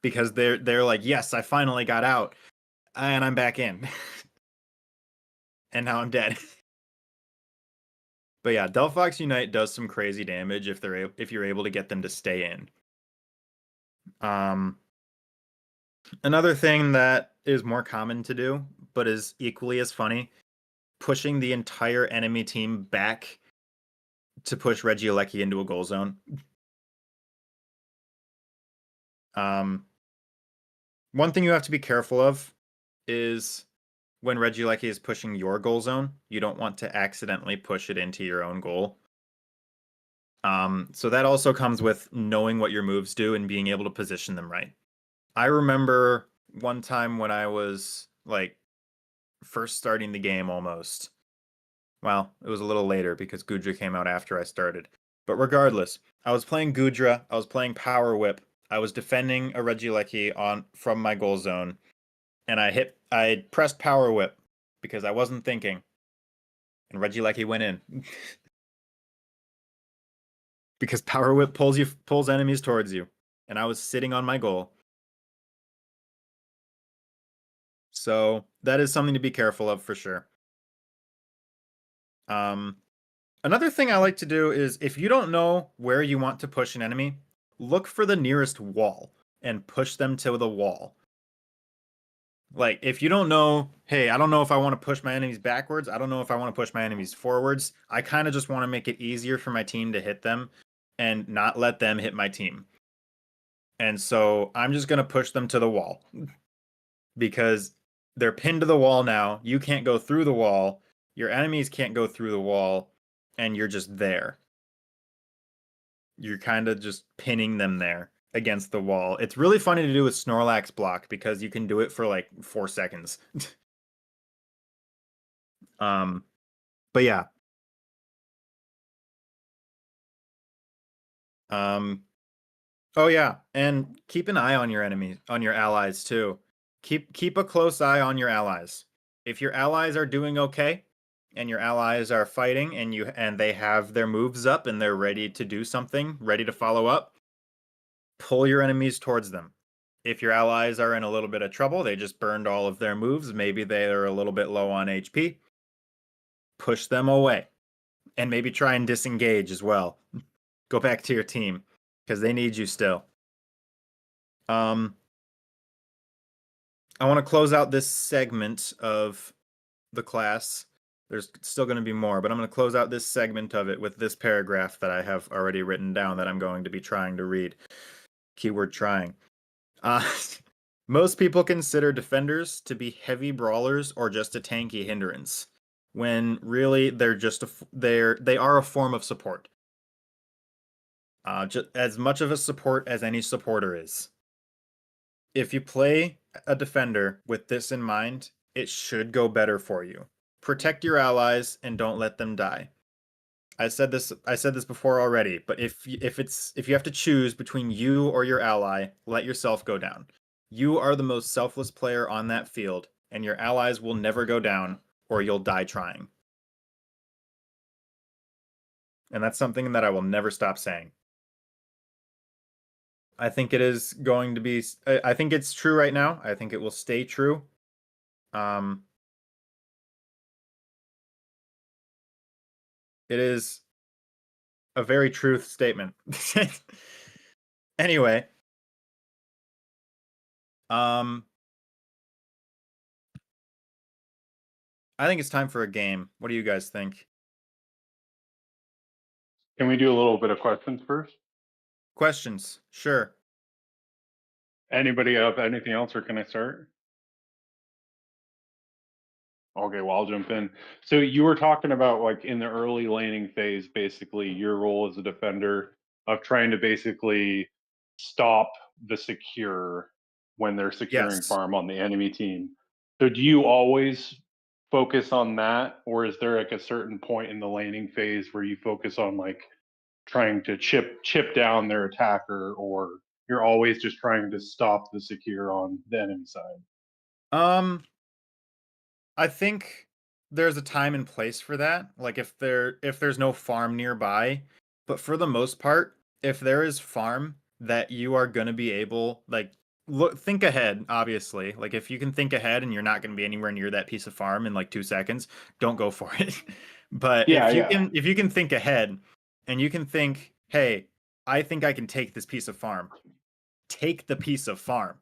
because they're like, yes, I finally got out, and I'm back in, and now I'm dead. But yeah, Delphox Unite does some crazy damage if you're able to get them to stay in. Another thing that is more common to do, but is equally as funny, pushing the entire enemy team back to push Regieleki into a goal zone. One thing you have to be careful of is when Regieleki is pushing your goal zone, you don't want to accidentally push it into your own goal. So that also comes with knowing what your moves do and being able to position them right. I remember one time when I was like first starting the game almost. Well, it was a little later because Gudra came out after I started. But regardless, I was playing Gudra, I was playing Power Whip, I was defending a Regieleki from my goal zone, and I pressed Power Whip because I wasn't thinking, and Regieleki went in. Because Power Whip pulls enemies towards you, and I was sitting on my goal. So that is something to be careful of for sure. Another thing I like to do is if you don't know where you want to push an enemy, look for the nearest wall and push them to the wall. Like, if you don't know, hey, I don't know if I want to push my enemies backwards, I don't know if I want to push my enemies forwards, I kind of just want to make it easier for my team to hit them and not let them hit my team. And so I'm just going to push them to the wall because they're pinned to the wall now. You can't go through the wall. Your enemies can't go through the wall, and you're just there. You're kind of just pinning them there against the wall. It's really funny to do with Snorlax block because you can do it for like 4 seconds. But yeah. Oh yeah, and keep an eye on your enemies, on your allies too. Keep a close eye on your allies. If your allies are doing okay, and your allies are fighting, and they have their moves up and they're ready to do something, ready to follow up, pull your enemies towards them. If your allies are in a little bit of trouble, they just burned all of their moves, maybe they are a little bit low on HP, push them away. And maybe try and disengage as well. Go back to your team, because they need you still. I want to close out this segment of the class. There's still going to be more, but I'm going to close out this segment of it with this paragraph that I have already written down that I'm going to be trying to read. Keyword trying. Most people consider defenders to be heavy brawlers or just a tanky hindrance, when really they're just they are a form of support. Just as much of a support as any supporter is. If you play a defender with this in mind, it should go better for you. Protect your allies and don't let them die. I said this before already, but if you have to choose between you or your ally, let yourself go down. You are the most selfless player on that field, and your allies will never go down, or you'll die trying. And that's something that I will never stop saying. I think it is going to be, I think it's true right now. I think it will stay true. It is a very truth statement. Anyway, I think it's time for a game. What do you guys think? Can we do a little bit of questions first? Questions? Sure. Anybody have anything else, or can I start? Okay, well, I'll jump in. So you were talking about, like, in the early laning phase, basically your role as a defender of trying to basically stop the secure when they're securing Yes. farm on the enemy team. So do you always focus on that, or is there like a certain point in the laning phase where you focus on like trying to chip down their attacker, or you're always just trying to stop the secure on the enemy side? I think there's a time and place for that. Like if there's no farm nearby, but for the most part, if there is farm that you are going to be able, like, think ahead, obviously. Like if you can think ahead and you're not going to be anywhere near that piece of farm in like 2 seconds, don't go for it. But Yeah, if you can think ahead and you can think, "Hey, I think I can take this piece of farm." Take the piece of farm.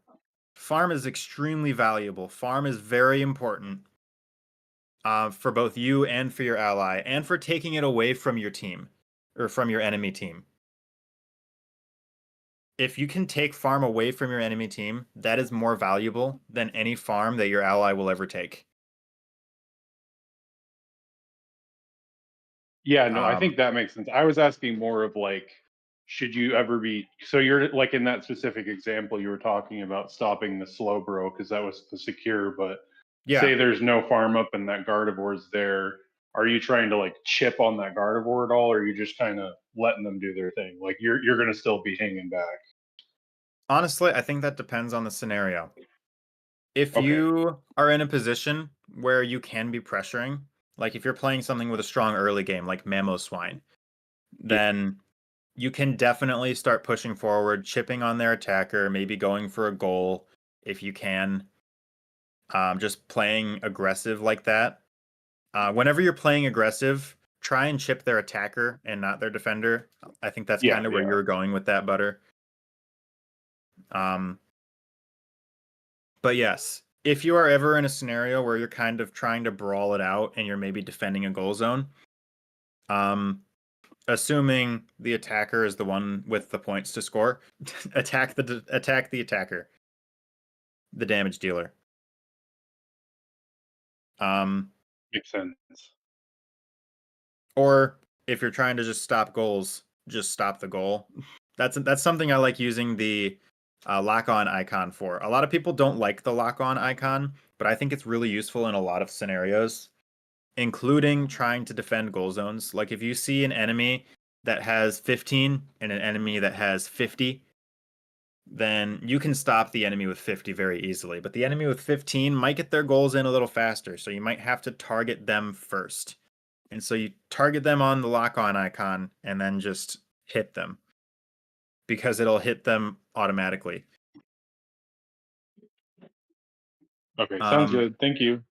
Farm is extremely valuable. Farm is very important. For both you and for your ally, and for taking it away from your team or from your enemy team. If you can take farm away from your enemy team, that is more valuable than any farm that your ally will ever take. Yeah, no, I think that makes sense. I was asking more of like, should you ever be, so you're like in that specific example, you were talking about stopping the slow bro because that was the secure, but say Yeah, there's no farm up and that Gardevoir's there. Are you trying to like chip on that Gardevoir at all, or are you just kind of letting them do their thing? Like you're gonna still be hanging back. honestly, I think that depends on the scenario. If Okay. you are in a position where you can be pressuring, like if you're playing something with a strong early game, like Mamoswine, then you can definitely start pushing forward, chipping on their attacker, maybe going for a goal if you can. Just playing aggressive like that. Whenever you're playing aggressive, try and chip their attacker and not their defender. I think that's Yeah, kind of where yeah. you're going with that, Butter. But yes, if you are ever in a scenario where you're kind of trying to brawl it out and you're maybe defending a goal zone, assuming the attacker is the one with the points to score, attack the attacker, the damage dealer. Makes sense. Or if you're trying to just stop goals, just stop the goal. That's something I like using the lock-on icon for. A lot of people don't like the lock-on icon, but I think it's really useful in a lot of scenarios, including trying to defend goal zones. Like if you see an enemy that has 15 and an enemy that has 50, then you can stop the enemy with 50 very easily. But the enemy with 15 might get their goals in a little faster, so you might have to target them first. And so you target them on the lock-on icon and then just hit them because it'll hit them automatically. Okay, sounds Um, good. Thank you.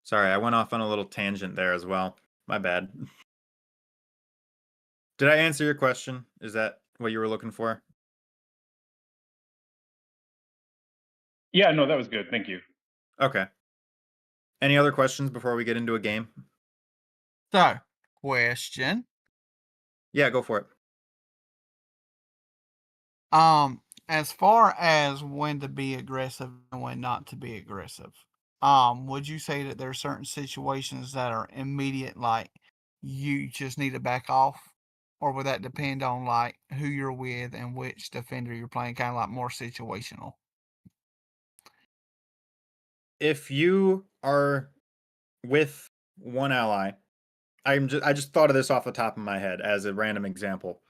Sorry, I went off on a little tangent there as well. My bad. Did I answer your question? Is that what you were looking for? Yeah, no, that was good. Thank you. Okay. Any other questions before we get into a game? So, question. Yeah, go for it. As far as when to be aggressive and when not to be aggressive, would you say that there are certain situations that are immediate, like you just need to back off? Or would that depend on like who you're with and which defender you're playing, kind of like more situational? If you are with one ally, I just thought of this off the top of my head as a random example.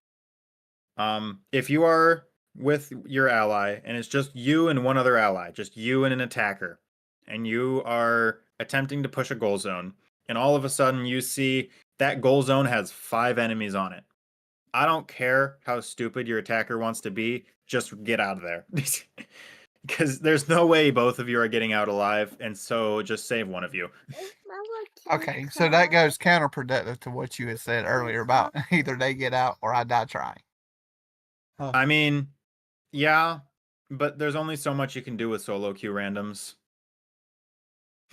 If you are with your ally and it's just you and one other ally, just you and an attacker, and you are attempting to push a goal zone, and all of a sudden you see that goal zone has 5 enemies on it. I don't care how stupid your attacker wants to be, just get out of there. Because there's no way both of you are getting out alive, and so just save one of you. Okay, so that goes counterproductive to what you had said earlier about either they get out or I die trying. I mean, yeah, but there's only so much you can do with solo queue randoms.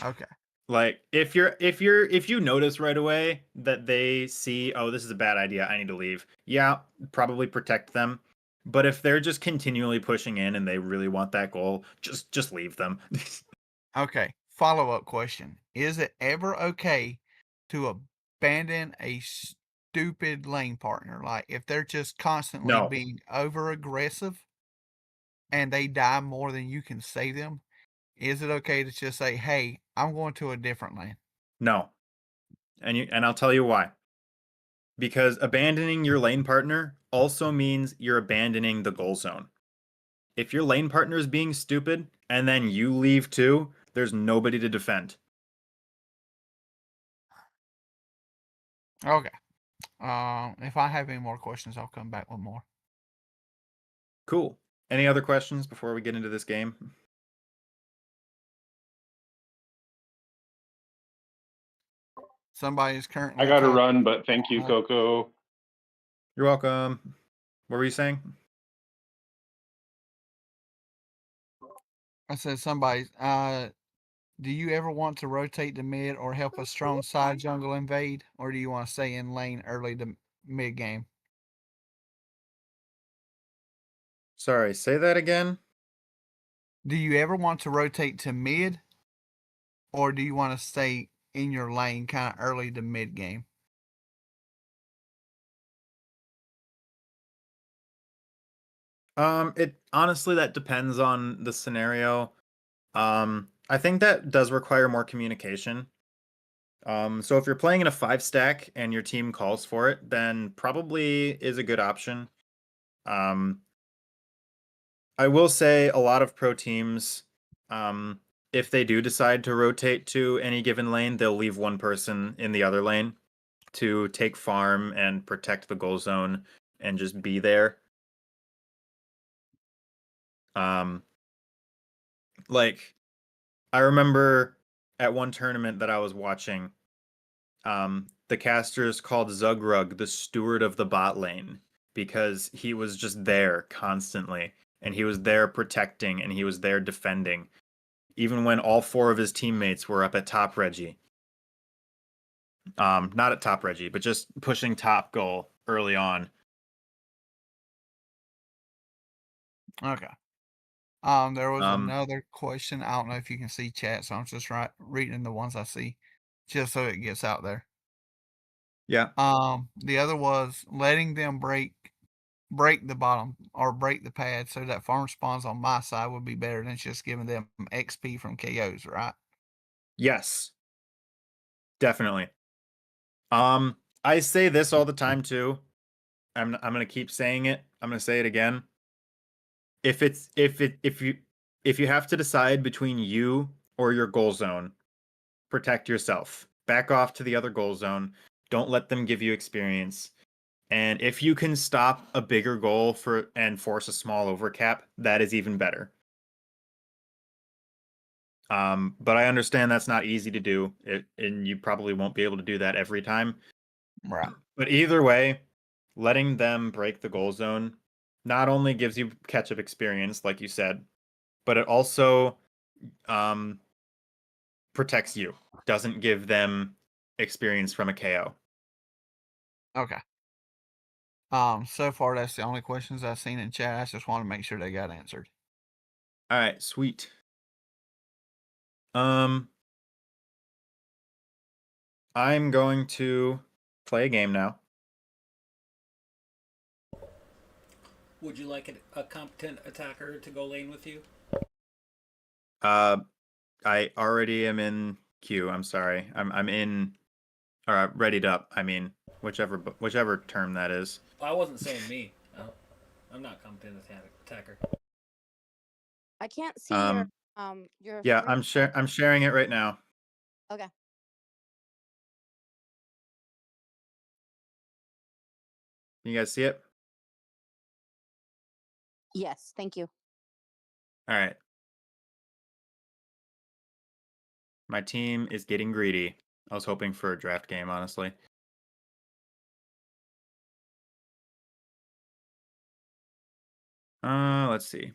Okay. Like if you notice right away that they see, oh, this is a bad idea, I need to leave. Yeah, probably protect them. But if they're just continually pushing in and they really want that goal, just leave them. Okay. Follow-up question. Is it ever okay to abandon a stupid lane partner? Like if they're just constantly No. being over aggressive and they die more than you can save them, is it okay to just say, hey, I'm going to a different lane? No. And I'll tell you why. Because abandoning your lane partner also means you're abandoning the goal zone. If your lane partner is being stupid and then you leave too, there's nobody to defend. Okay. If I have any more questions, I'll come back with more. Cool. Any other questions before we get into this game? Somebody is currently. I got to talking- run, but thank you, Coco. You're welcome. What were you saying? I said somebody's. Do you ever want to rotate to mid or help a strong side jungle invade, or do you want to stay in lane early to mid game? Sorry, say that again. Do you ever want to rotate to mid, or do you want to stay in your lane kind of early to mid game? It honestly, that depends on the scenario. I think that does require more communication. So if you're playing in a 5 stack and your team calls for it, then probably is a good option. I will say a lot of pro teams, if they do decide to rotate to any given lane, they'll leave one person in the other lane to take farm and protect the goal zone and just be there. Like I remember at one tournament that I was watching, the casters called Zugrug the steward of the bot lane because he was just there constantly and he was there protecting and he was there defending even when all 4 of his teammates were up at top Reggie. Not at top Reggie, but just pushing top goal early on. Okay. There was another question. I don't know if you can see chat, so I'm just reading the ones I see, just so it gets out there. Yeah. The other was letting them break the bottom or break the pad so that farm spawns on my side would be better than just giving them XP from KOs, right? Yes. Definitely. I say this all the time too. I'm gonna keep saying it. I'm gonna say it again. If you have to decide between you or your goal zone, protect yourself. Back off to the other goal zone. Don't let them give you experience. And if you can stop a bigger goal and force a small overcap, that is even better. But I understand that's not easy to do, and you probably won't be able to do that every time. Right. But either way, letting them break the goal zone not only gives you catch-up experience, like you said, but it also protects you. Doesn't give them experience from a KO. Okay. So far that's the only questions I've seen in chat. I just want to make sure they got answered. All right, sweet. I'm going to play a game now. Would you like a competent attacker to go lane with you? I already am in queue. I'm sorry. I'm in, or readied up. I mean, whichever term that is. I wasn't saying me. I'm not competent attacker. I can't see your Yeah, screen. I'm sharing it right now. Okay. Can you guys see it? Yes, thank you. All right. My team is getting greedy. I was hoping for a draft game, honestly. Let's see.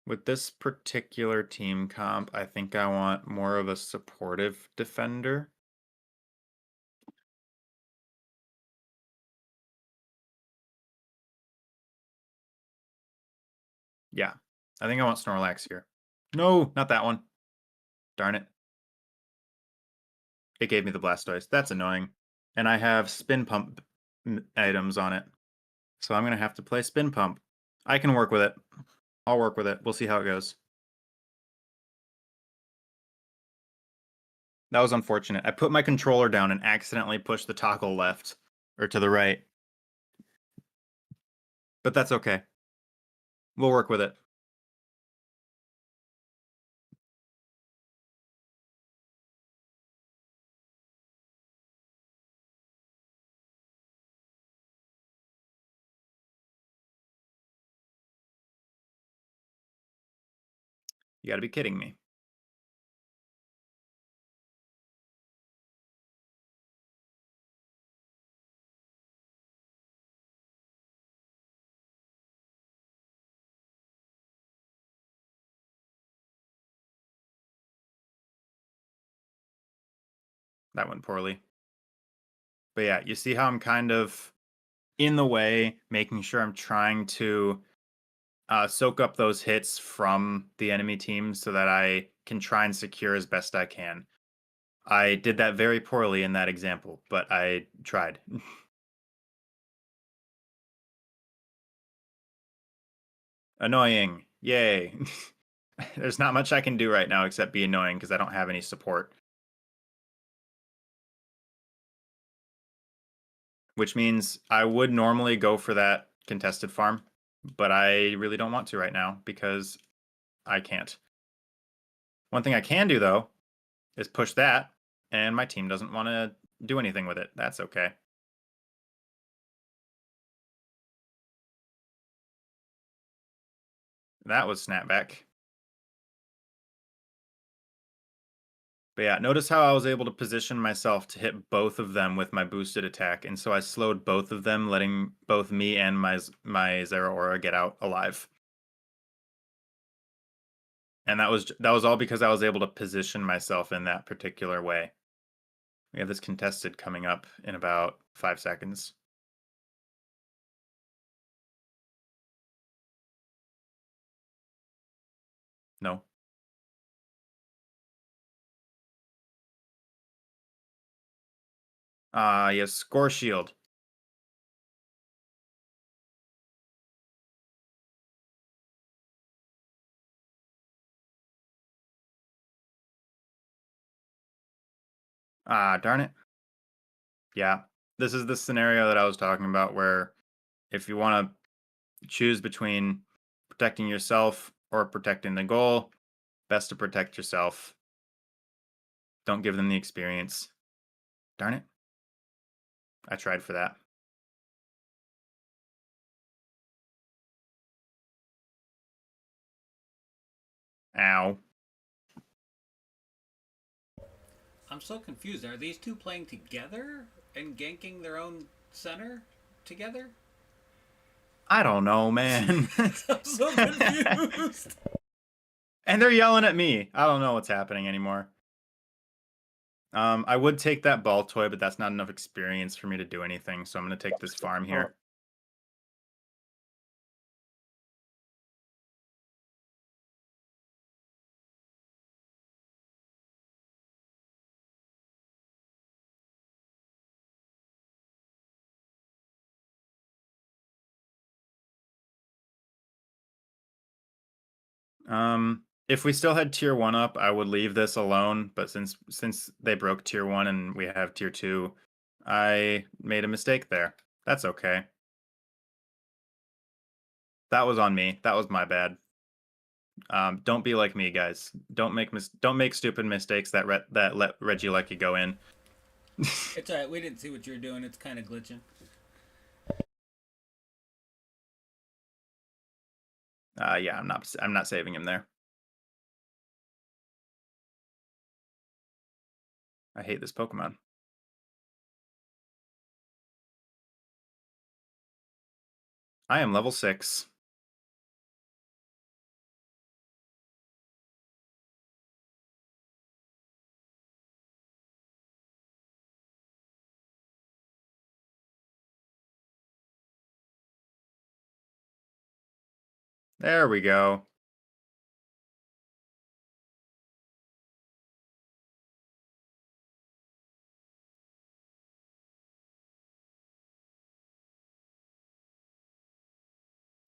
With this particular team comp, I think I want more of a supportive defender. Yeah, I think I want Snorlax here. No, not that one. Darn it. It gave me the Blastoise. That's annoying. And I have Spin Pump items on it. So I'm going to have to play Spin Pump. I can work with it. I'll work with it. We'll see how it goes. That was unfortunate. I put my controller down and accidentally pushed the toggle left or to the right. But that's okay. We'll work with it. You gotta be kidding me. That went poorly. But yeah, you see how I'm kind of in the way, making sure I'm trying to soak up those hits from the enemy team so that I can try and secure as best I can. I did that very poorly in that example, but I tried. Annoying. Yay. There's not much I can do right now except be annoying because I don't have any support. Which means I would normally go for that contested farm, but I really don't want to right now because I can't. One thing I can do, though, is push that, and my team doesn't want to do anything with it. That's okay. That was snapback. But yeah, notice how I was able to position myself to hit both of them with my boosted attack, and so I slowed both of them, letting both me and my Zeraora get out alive. And that was all because I was able to position myself in that particular way. We have this contested coming up in about 5 seconds. No. Yes, Score Shield. Darn it. Yeah, this is the scenario that I was talking about where if you want to choose between protecting yourself or protecting the goal, best to protect yourself. Don't give them the experience. Darn it. I tried for that. Ow. I'm so confused. Are these two playing together and ganking their own center together? I don't know, man. I'm so confused. And they're yelling at me. I don't know what's happening anymore. I would take that ball toy, but that's not enough experience for me to do anything, so I'm going to take this farm here. If we still had tier 1 up, I would leave this alone, but since they broke tier 1 and we have tier 2, I made a mistake there. That's okay. That was on me. That was my bad. Don't be like me, guys. Don't make stupid mistakes that let Regieleki go in. It's alright. We didn't see what you were doing. It's kind of glitching. Yeah, I'm not saving him there. I hate this Pokemon. I am level 6. There we go.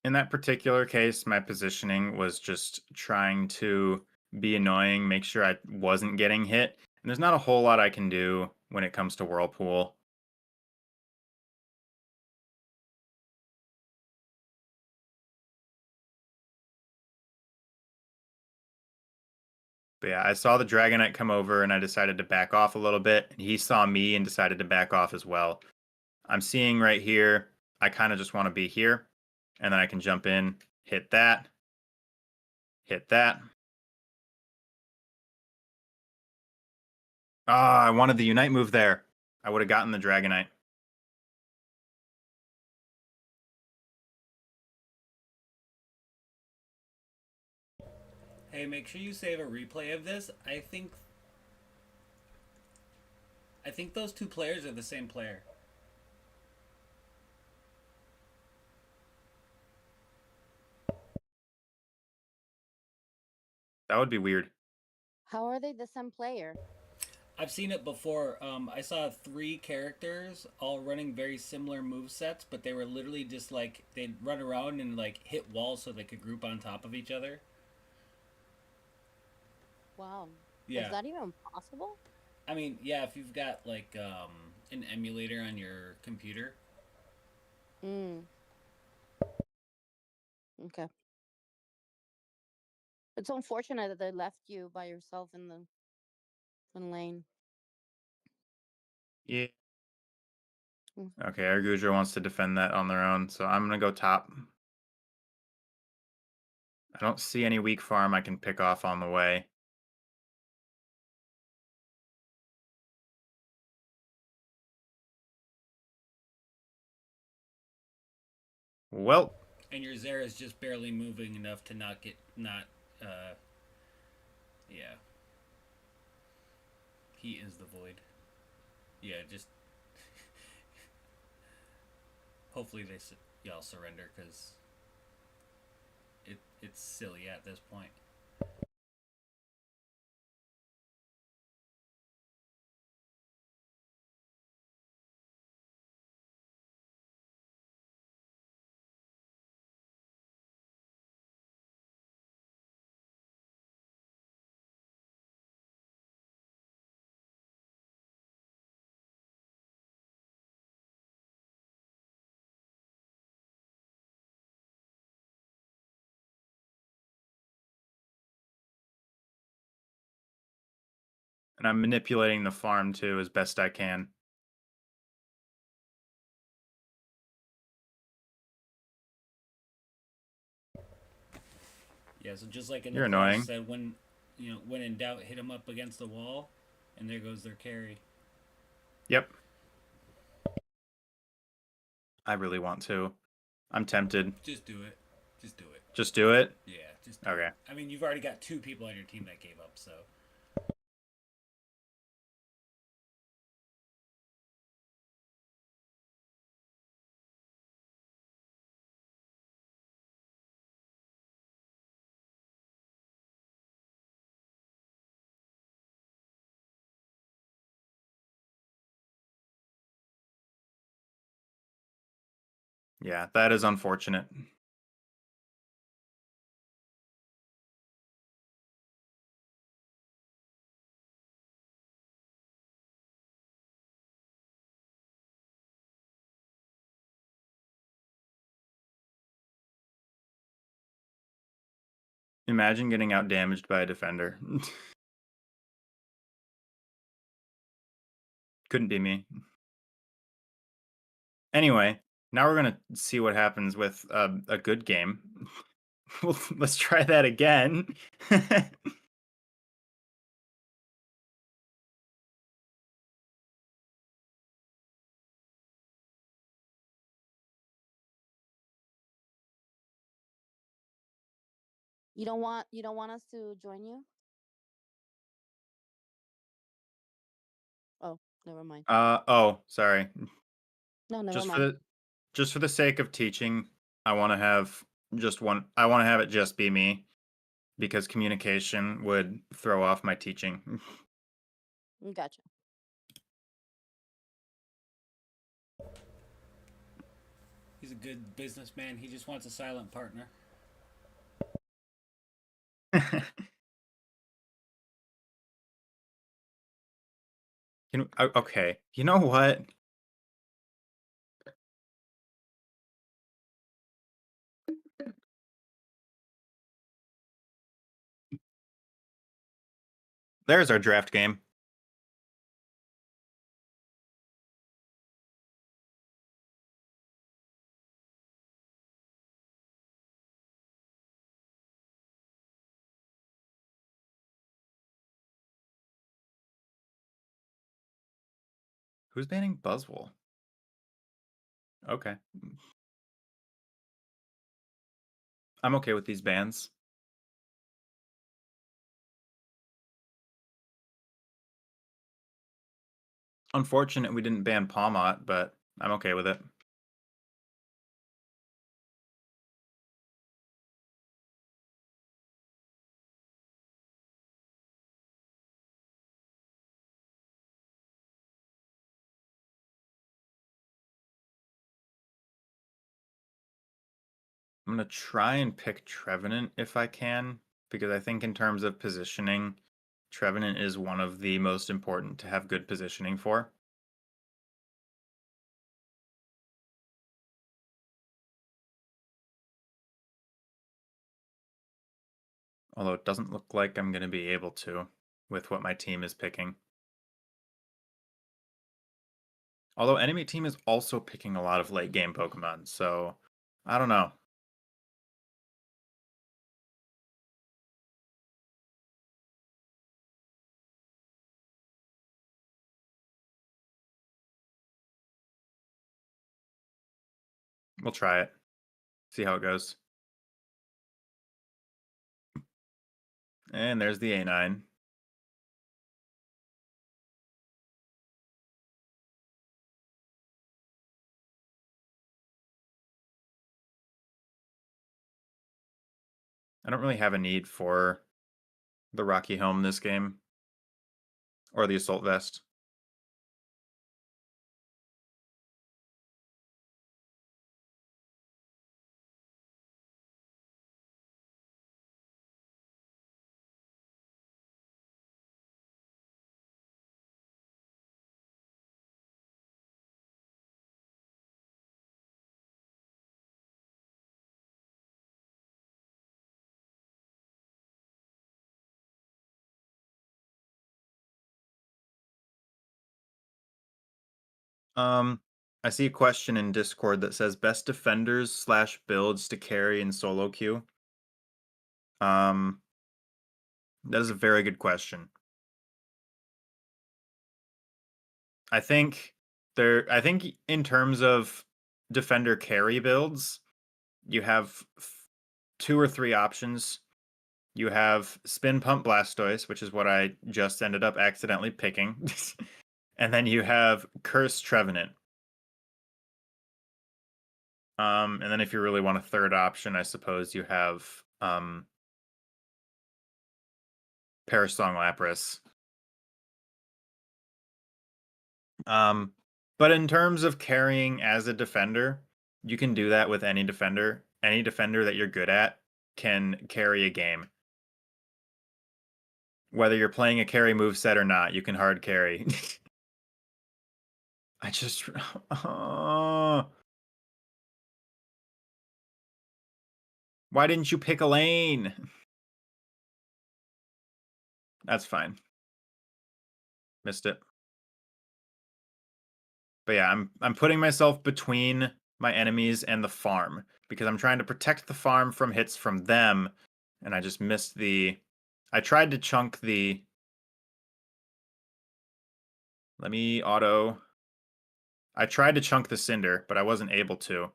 In that particular case, my positioning was just trying to be annoying, make sure I wasn't getting hit. And there's not a whole lot I can do when it comes to Whirlpool. But yeah, I saw the Dragonite come over and I decided to back off a little bit. And he saw me and decided to back off as well. I'm seeing right here, I kind of just want to be here. And then I can jump in, hit that, hit that. Ah, I wanted the Unite move there. I would have gotten the Dragonite. Hey, make sure you save a replay of this. I think those two players are the same player. That would be weird. How are they the same player? I've seen it before. I saw 3 characters all running very similar move sets, but they were literally just like they'd run around and like hit walls so they could group on top of each other. Wow. Yeah. Is that even possible? I mean, yeah, if you've got like an emulator on your computer. Mm. Okay. It's unfortunate that they left you by yourself in the lane. Yeah. Mm. Okay, our Gujar wants to defend that on their own, so I'm going to go top. I don't see any weak farm I can pick off on the way. Well. And your Zera is just barely moving enough to not get, yeah. He is the void. Yeah, just hopefully y'all surrender because it's silly at this point. And I'm manipulating the farm too as best I can. Yeah, so just like in You're the class annoying. said, when in doubt, hit them up against the wall, and there goes their carry. Yep. I really want to. I'm tempted. Just do it. Just do it. Just do it? Yeah, just okay. I mean, you've already got 2 people on your team that gave up, so. Yeah, that is unfortunate. Imagine getting out damaged by a defender. Couldn't be me. Anyway, now we're gonna see what happens with a good game. Well, let's try that again. You don't want us to join you? Oh, never mind. Oh, sorry. No, never Just for mind. just for the sake of teaching, I want to have just one. I want to have it just be me, because communication would throw off my teaching. Gotcha. He's a good businessman. He just wants a silent partner. Okay, you know what? There's our draft game. Who's banning Buzzwole? Okay. I'm okay with these bans. Unfortunate we didn't ban Palmot, but I'm okay with it. I'm going to try and pick Trevenant if I can, because I think in terms of positioning, Trevenant is one of the most important to have good positioning for. Although it doesn't look like I'm going to be able to with what my team is picking. Although enemy team is also picking a lot of late game Pokemon, so I don't know. We'll try it. See how it goes. And there's the A9. I don't really have a need for the Rocky Helm this game. Or the Assault Vest. I see a question in Discord that says best defenders / builds to carry in solo queue. That is a very good question. I think in terms of defender carry builds, you have 2 or 3 options. You have Spin Pump Blastoise, which is what I just ended up accidentally picking. And then you have Curse Trevenant. And then if you really want a third option, I suppose you have Parasong Lapras. But in terms of carrying as a defender, you can do that with any defender. Any defender that you're good at can carry a game. Whether you're playing a carry moveset or not, you can hard carry. I just... Why didn't you pick a lane? That's fine. Missed it. But yeah, I'm putting myself between my enemies and the farm because I'm trying to protect the farm from hits from them, and I just missed the. I tried to chunk the. Let me auto. I tried to chunk the cinder, but I wasn't able to.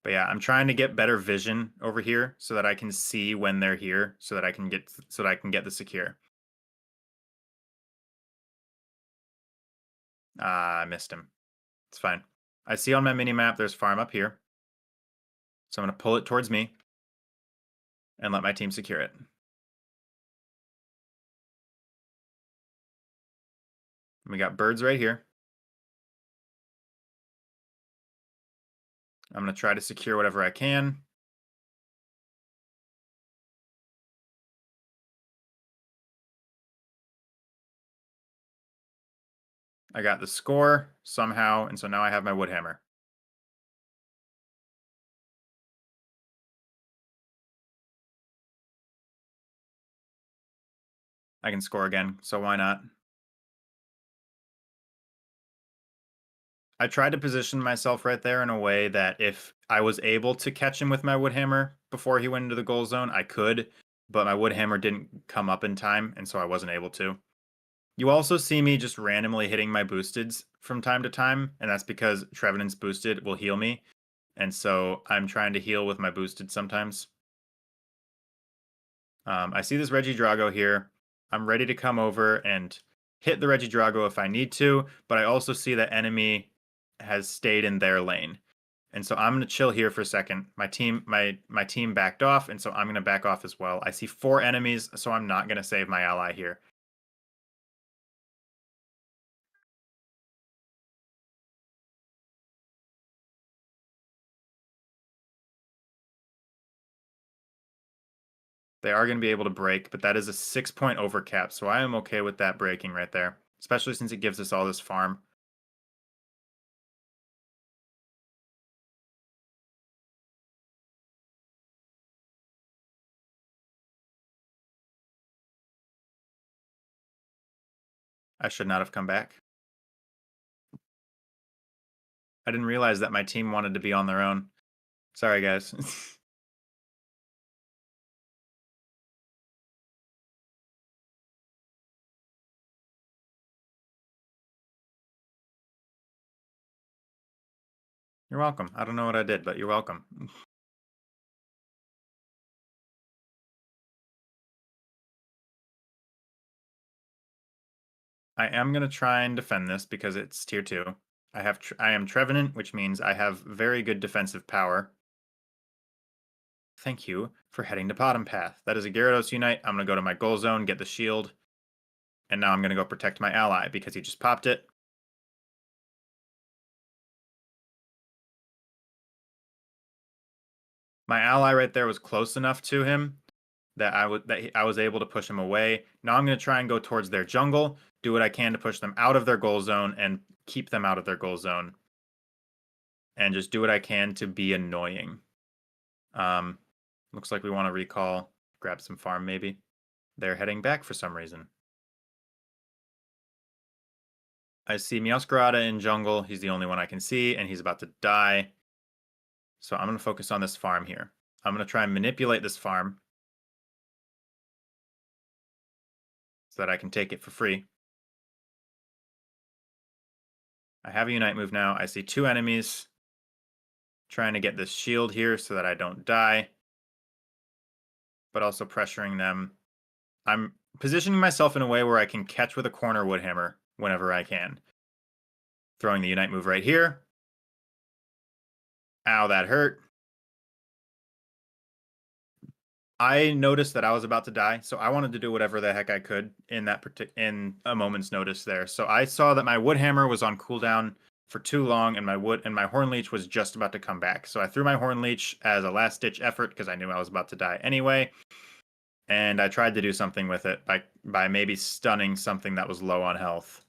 But yeah, I'm trying to get better vision over here so that I can see when they're here, so that I can get the secure. Ah, I missed him. It's fine. I see on my mini map there's farm up here. So I'm going to pull it towards me and let my team secure it. We got birds right here. I'm going to try to secure whatever I can. I got the score somehow, and so now I have my wood hammer. I can score again, so why not? I tried to position myself right there in a way that if I was able to catch him with my wood hammer before he went into the goal zone, I could, but my wood hammer didn't come up in time, and so I wasn't able to. You also see me just randomly hitting my boosteds from time to time, and that's because Trevenant's boosted will heal me, and so I'm trying to heal with my boosted sometimes. I see this Regidrago here. I'm ready to come over and hit the Regidrago if I need to, but I also see that enemy has stayed in their lane. And so I'm going to chill here for a second. My team backed off, and so I'm going to back off as well. I see 4 enemies, so I'm not going to save my ally here. They are going to be able to break, but that is a 6-point overcap, so I am okay with that breaking right there, especially since it gives us all this farm. I should not have come back. I didn't realize that my team wanted to be on their own. Sorry, guys. You're welcome. I don't know what I did, but you're welcome. I am going to try and defend this because it's tier 2. I am Trevenant, which means I have very good defensive power. Thank you for heading to bottom path. That is a Gyarados Unite. I'm going to go to my goal zone, get the shield, and now I'm going to go protect my ally because he just popped it. My ally right there was close enough to him that I was able to push him away. Now I'm going to try and go towards their jungle, do what I can to push them out of their goal zone and keep them out of their goal zone. And just do what I can to be annoying. Looks like we want to recall, grab some farm maybe. They're heading back for some reason. I see Meowscarada in jungle. He's the only one I can see, and he's about to die. So I'm going to focus on this farm here. I'm going to try and manipulate this farm so that I can take it for free. I have a Unite move now. I see 2 enemies. Trying to get this shield here so that I don't die, but also pressuring them. I'm positioning myself in a way where I can catch with a corner wood hammer whenever I can. Throwing the Unite move right here. Ow, that hurt. I noticed that I was about to die, so I wanted to do whatever the heck I could in a moment's notice there. So I saw that my wood hammer was on cooldown for too long, and my horn leech was just about to come back. So I threw my horn leech as a last ditch effort because I knew I was about to die anyway. And I tried to do something with it by maybe stunning something that was low on health.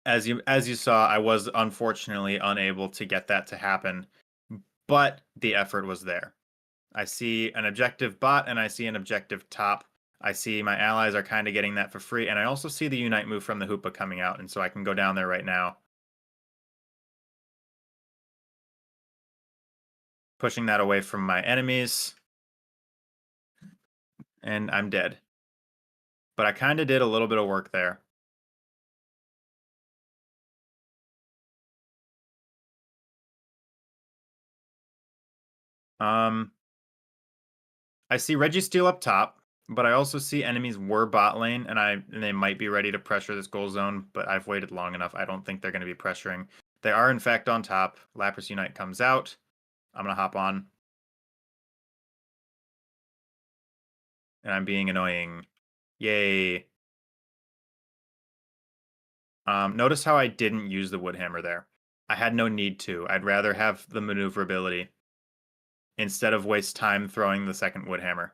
As you saw, I was unfortunately unable to get that to happen, but the effort was there. I see an objective bot and I see an objective top. I see my allies are kind of getting that for free, and I also see the Unite move from the Hoopa coming out, and so I can go down there right now. Pushing that away from my enemies. And I'm dead. But I kind of did a little bit of work there. I see Registeel up top, but I also see enemies were bot lane, and they might be ready to pressure this goal zone, but I've waited long enough. I don't think they're going to be pressuring. They are, in fact, on top. Lapras Unite comes out. I'm going to hop on. And I'm being annoying. Yay. Notice how I didn't use the Woodhammer there. I had no need to. I'd rather have the maneuverability instead of waste time throwing the second Woodhammer.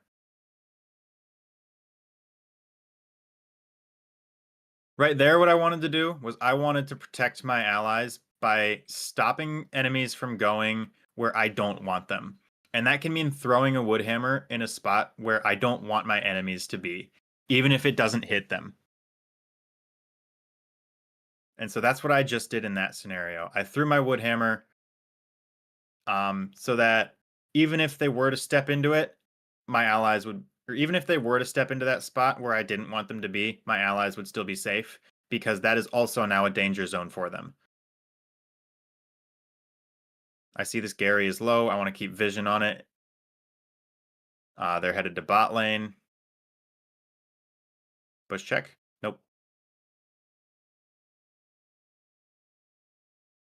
Right there, what I wanted to do was I wanted to protect my allies by stopping enemies from going where I don't want them. And that can mean throwing a Woodhammer in a spot where I don't want my enemies to be, even if it doesn't hit them. And so that's what I just did in that scenario. I threw my Woodhammer so that even if they were to step into it, my allies would, or even if they were to step into that spot where I didn't want them to be, my allies would still be safe, because that is also now a danger zone for them. I see this Gary is low. I want to keep vision on it. They're headed to bot lane. Bush check. Nope.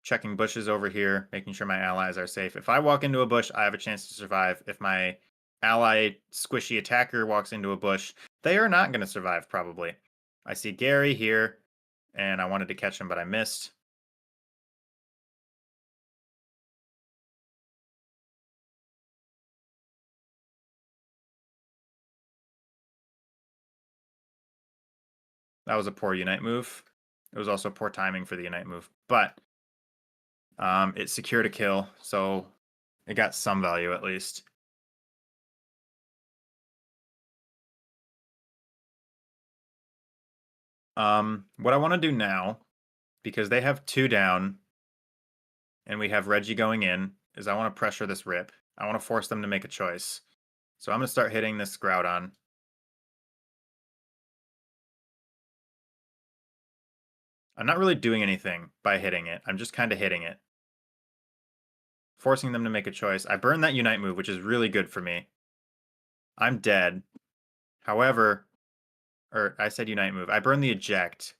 Checking bushes over here, making sure my allies are safe. If I walk into a bush, I have a chance to survive. If my ally squishy attacker walks into a bush, they are not going to survive, probably. I see Gary here, and I wanted to catch him, but I missed. That was a poor Unite move. It was also poor timing for the Unite move, but it secured a kill, so it got some value at least. What I want to do now, because they have 2 down, and we have Reggie going in, is I want to pressure this Rip. I want to force them to make a choice. So I'm going to start hitting this Groudon. I'm not really doing anything by hitting it. I'm just kind of hitting it. Forcing them to make a choice. I burned that Unite move, which is really good for me. I'm dead. However, or I said Unite move. I burned the Eject.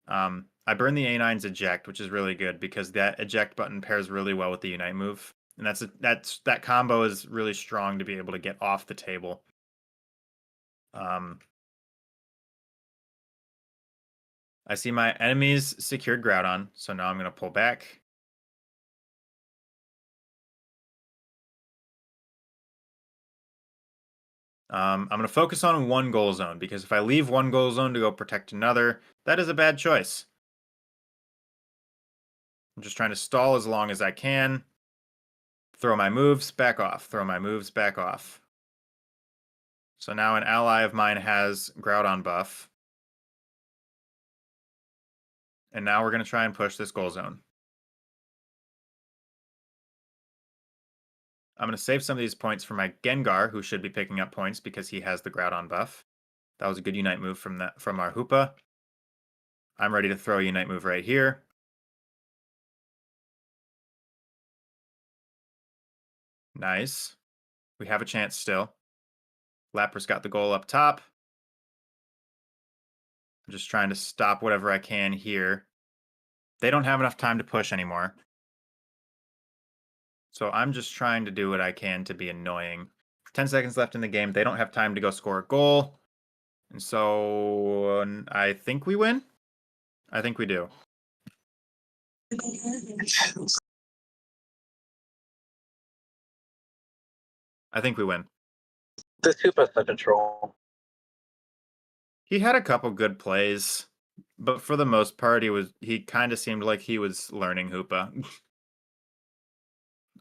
I burned the A9's Eject, which is really good because that Eject button pairs really well with the Unite move. And that combo is really strong to be able to get off the table. I see my enemies secured Groudon, so now I'm going to pull back. I'm going to focus on one goal zone, because if I leave one goal zone to go protect another, that is a bad choice. I'm just trying to stall as long as I can. Throw my moves, back off. Throw my moves, back off. So now an ally of mine has Groudon buff. And now we're going to try and push this goal zone. I'm going to save some of these points for my Gengar, who should be picking up points because he has the Groudon buff. That was a good Unite move from our Hoopa. I'm ready to throw a Unite move right here. Nice. We have a chance still. Lapras got the goal up top. I'm just trying to stop whatever I can here. They don't have enough time to push anymore. So I'm just trying to do what I can to be annoying. 10 seconds left in the game. They don't have time to go score a goal. And so I think we win. I think we do. I think we win. This Hoopa's such a troll. He had a couple good plays, but for the most part, he kind of seemed like he was learning Hoopa.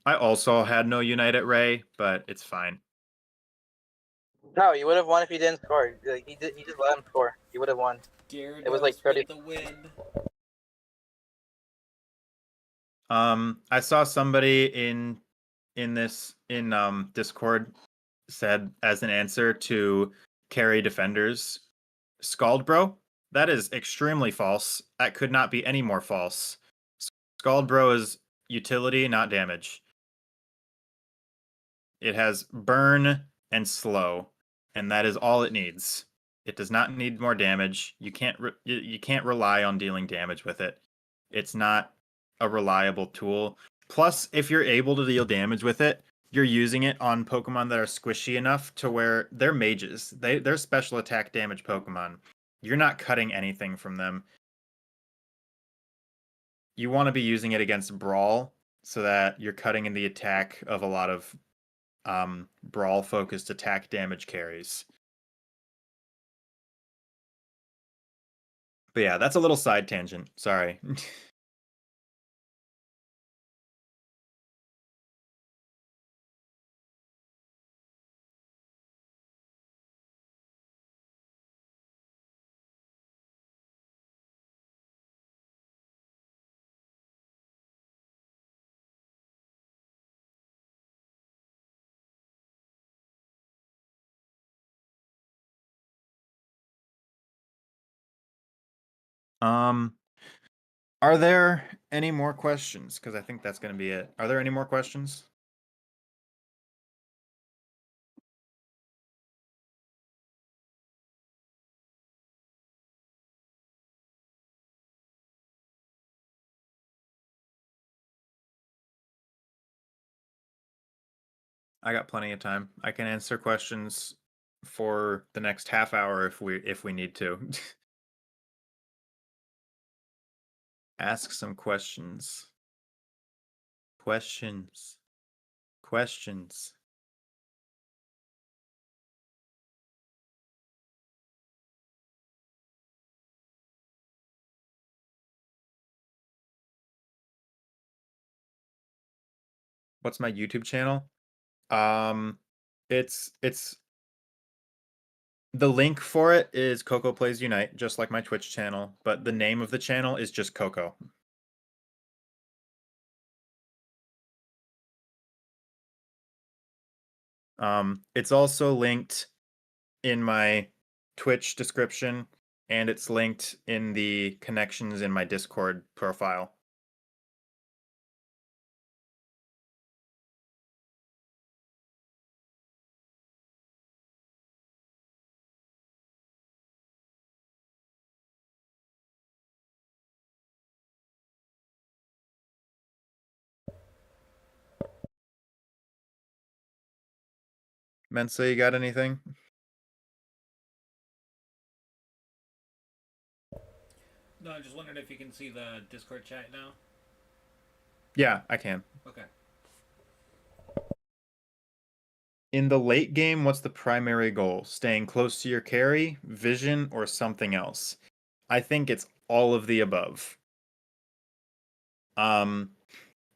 I also had no Unite at Ray, but it's fine. No, you would have won if you didn't score. Like, he just let him score. You would have won. It was like Gyarados 30. with the win. I saw somebody in Discord said as an answer to carry defenders, Scald Bro. That is extremely false. That could not be any more false. Scald Bro is utility, not damage. It has burn and slow, and that is all it needs. It does not need more damage. You can't rely on dealing damage with it. It's not a reliable tool. Plus, if you're able to deal damage with it, you're using it on Pokemon that are squishy enough to where they're mages. They're special attack damage Pokemon. You're not cutting anything from them. You want to be using it against Brawl so that you're cutting in the attack of a lot of Brawl focused attack damage carries. But yeah, that's a little side tangent. Sorry. Are there any more questions? Because I think that's going to be it. Are there any more questions? I got plenty of time. I can answer questions for the next half hour if we need to. Ask some questions. Questions. Questions. What's my YouTube channel? It's the link for it is Coco Plays Unite, just like my Twitch channel, but the name of the channel is just Coco. It's also linked in my Twitch description, and it's linked in the connections in my Discord profile. Mensa, you got anything? No, I just wondered if you can see the Discord chat now. Yeah, I can. Okay. In the late game, what's the primary goal? Staying close to your carry, vision, or something else? I think it's all of the above.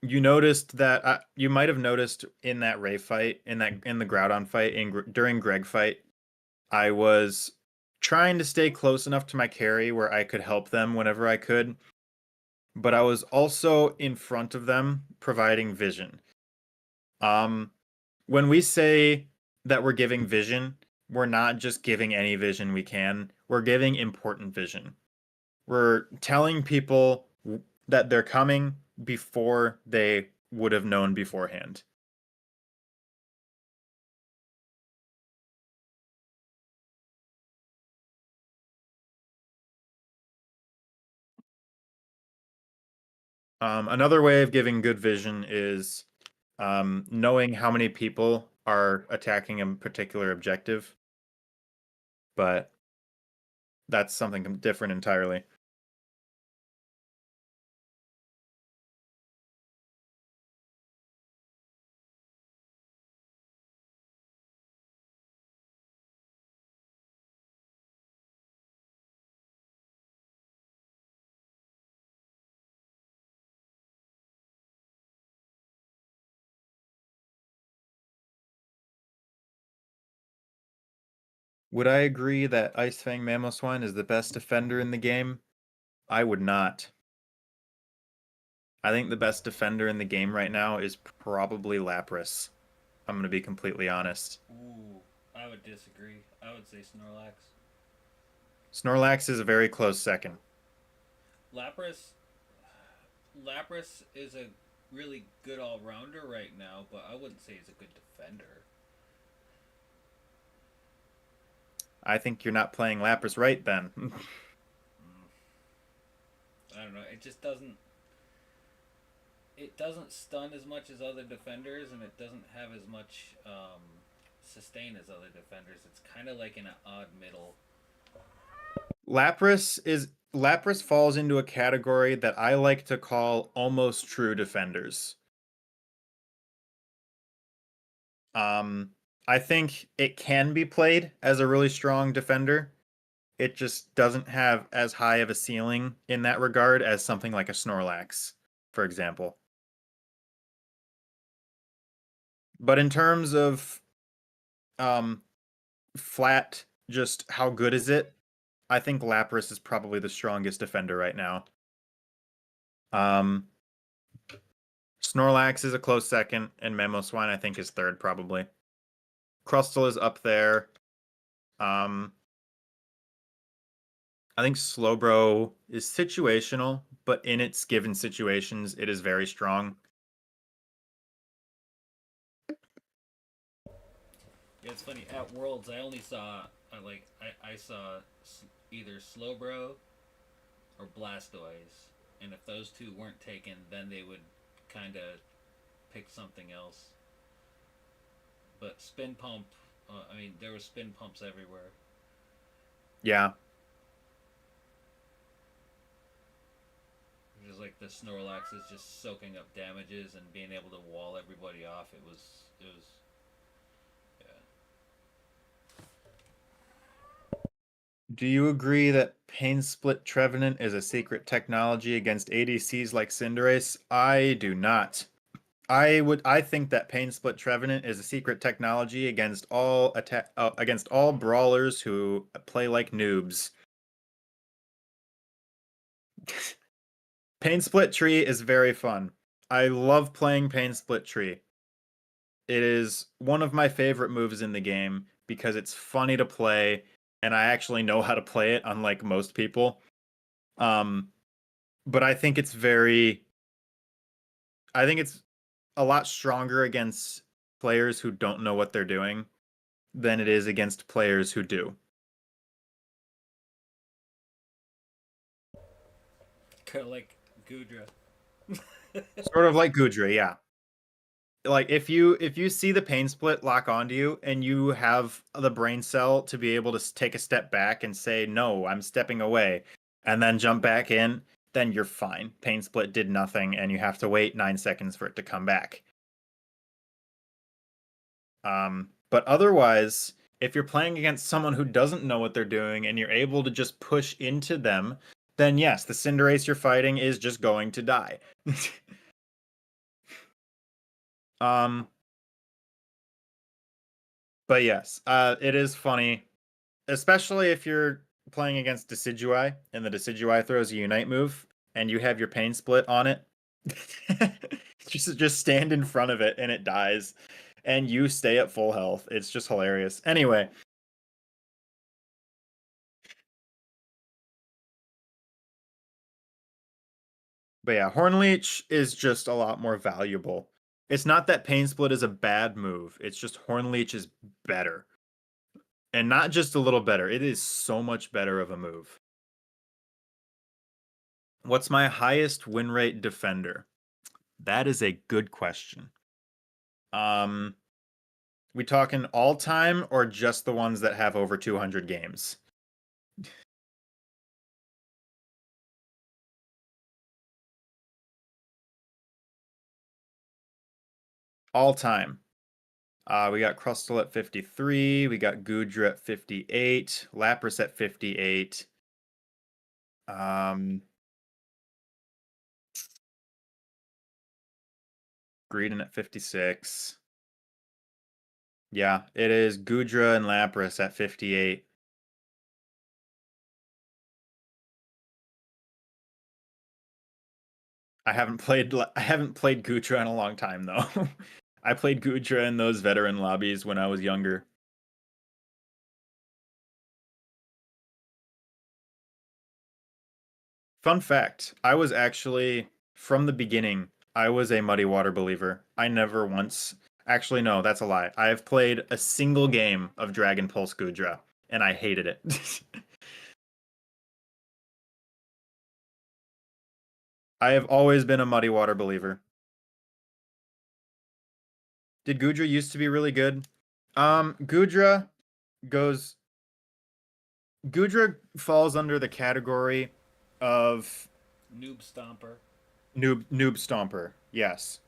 You noticed that you might have noticed in that Ray fight, in the Groudon fight, during Greg fight, I was trying to stay close enough to my carry where I could help them whenever I could, but I was also in front of them providing vision. When we say that we're giving vision, we're not just giving any vision we can. We're giving important vision. We're telling people that they're coming before they would have known beforehand. Another way of giving good vision is knowing how many people are attacking a particular objective. But that's something different entirely. Would I agree that Ice Fang Mamoswine is the best defender in the game? I would not. I think the best defender in the game right now is probably Lapras. I'm going to be completely honest. Ooh, I would disagree. I would say Snorlax. Snorlax is a very close second. Lapras is a really good all-rounder right now, but I wouldn't say he's a good defender. I think you're not playing Lapras right then. I don't know. It just doesn't. It doesn't stun as much as other defenders, and it doesn't have as much sustain as other defenders. It's kind of like in an odd middle. Lapras falls into a category that I like to call almost true defenders. I think it can be played as a really strong defender. It just doesn't have as high of a ceiling in that regard as something like a Snorlax, for example. But in terms of flat, just how good is it? I think Lapras is probably the strongest defender right now. Snorlax is a close second, and Mamoswine I think is third probably. Crustle is up there. I think Slowbro is situational, but in its given situations, it is very strong. Yeah, it's funny. At Worlds, I only saw I saw either Slowbro or Blastoise, and if those two weren't taken, then they would kind of pick something else. But Spin Pump, I mean, there were Spin Pumps everywhere. Yeah. Just like the Snorlax is just soaking up damages and being able to wall everybody off. It was. Do you agree that Pain Split Trevenant is a secret technology against ADCs like Cinderace? I do not. I think that Pain Split Trevenant is a secret technology against all brawlers who play like noobs. Pain Split Tree is very fun. I love playing Pain Split Tree. It is one of my favorite moves in the game because it's funny to play, and I actually know how to play it, unlike most people. But I think it's a lot stronger against players who don't know what they're doing than it is against players who do. Kind of like Gudra. Sort of like Gudra, yeah. Like if you see the Pain Split lock onto you and you have the brain cell to be able to take a step back and say, no, I'm stepping away, and then jump back in, then you're fine. Pain Split did nothing, and you have to wait 9 seconds for it to come back. But otherwise, if you're playing against someone who doesn't know what they're doing and you're able to just push into them, then yes, the Cinderace you're fighting is just going to die. But yes, it is funny, especially if you're playing against Decidueye and the Decidueye throws a Unite move and you have your Pain Split on it. just stand in front of it and it dies and you stay at full health. It's just hilarious. Anyway. But yeah, Hornleech is just a lot more valuable. It's not that Pain Split is a bad move. It's just Hornleech is better. And not just a little better. It is so much better of a move. What's my highest win rate defender? That is a good question. We talking all time or just the ones that have over 200 games? All time. We got Crustle at 53. We got Gudra at 58. Lapras at 58. Greedent at 56. Yeah, it is Gudra and Lapras at 58. I haven't played Gudra in a long time though. I played Gudra in those veteran lobbies when I was younger. Fun fact, I was actually, from the beginning, I was a Muddy Water believer. I never once... Actually, no, that's a lie. I have played a single game of Dragon Pulse Gudra, and I hated it. I have always been a Muddy Water believer. Did Gudra used to be really good? Gudra falls under the category of Noob Stomper. Noob Stomper, yes.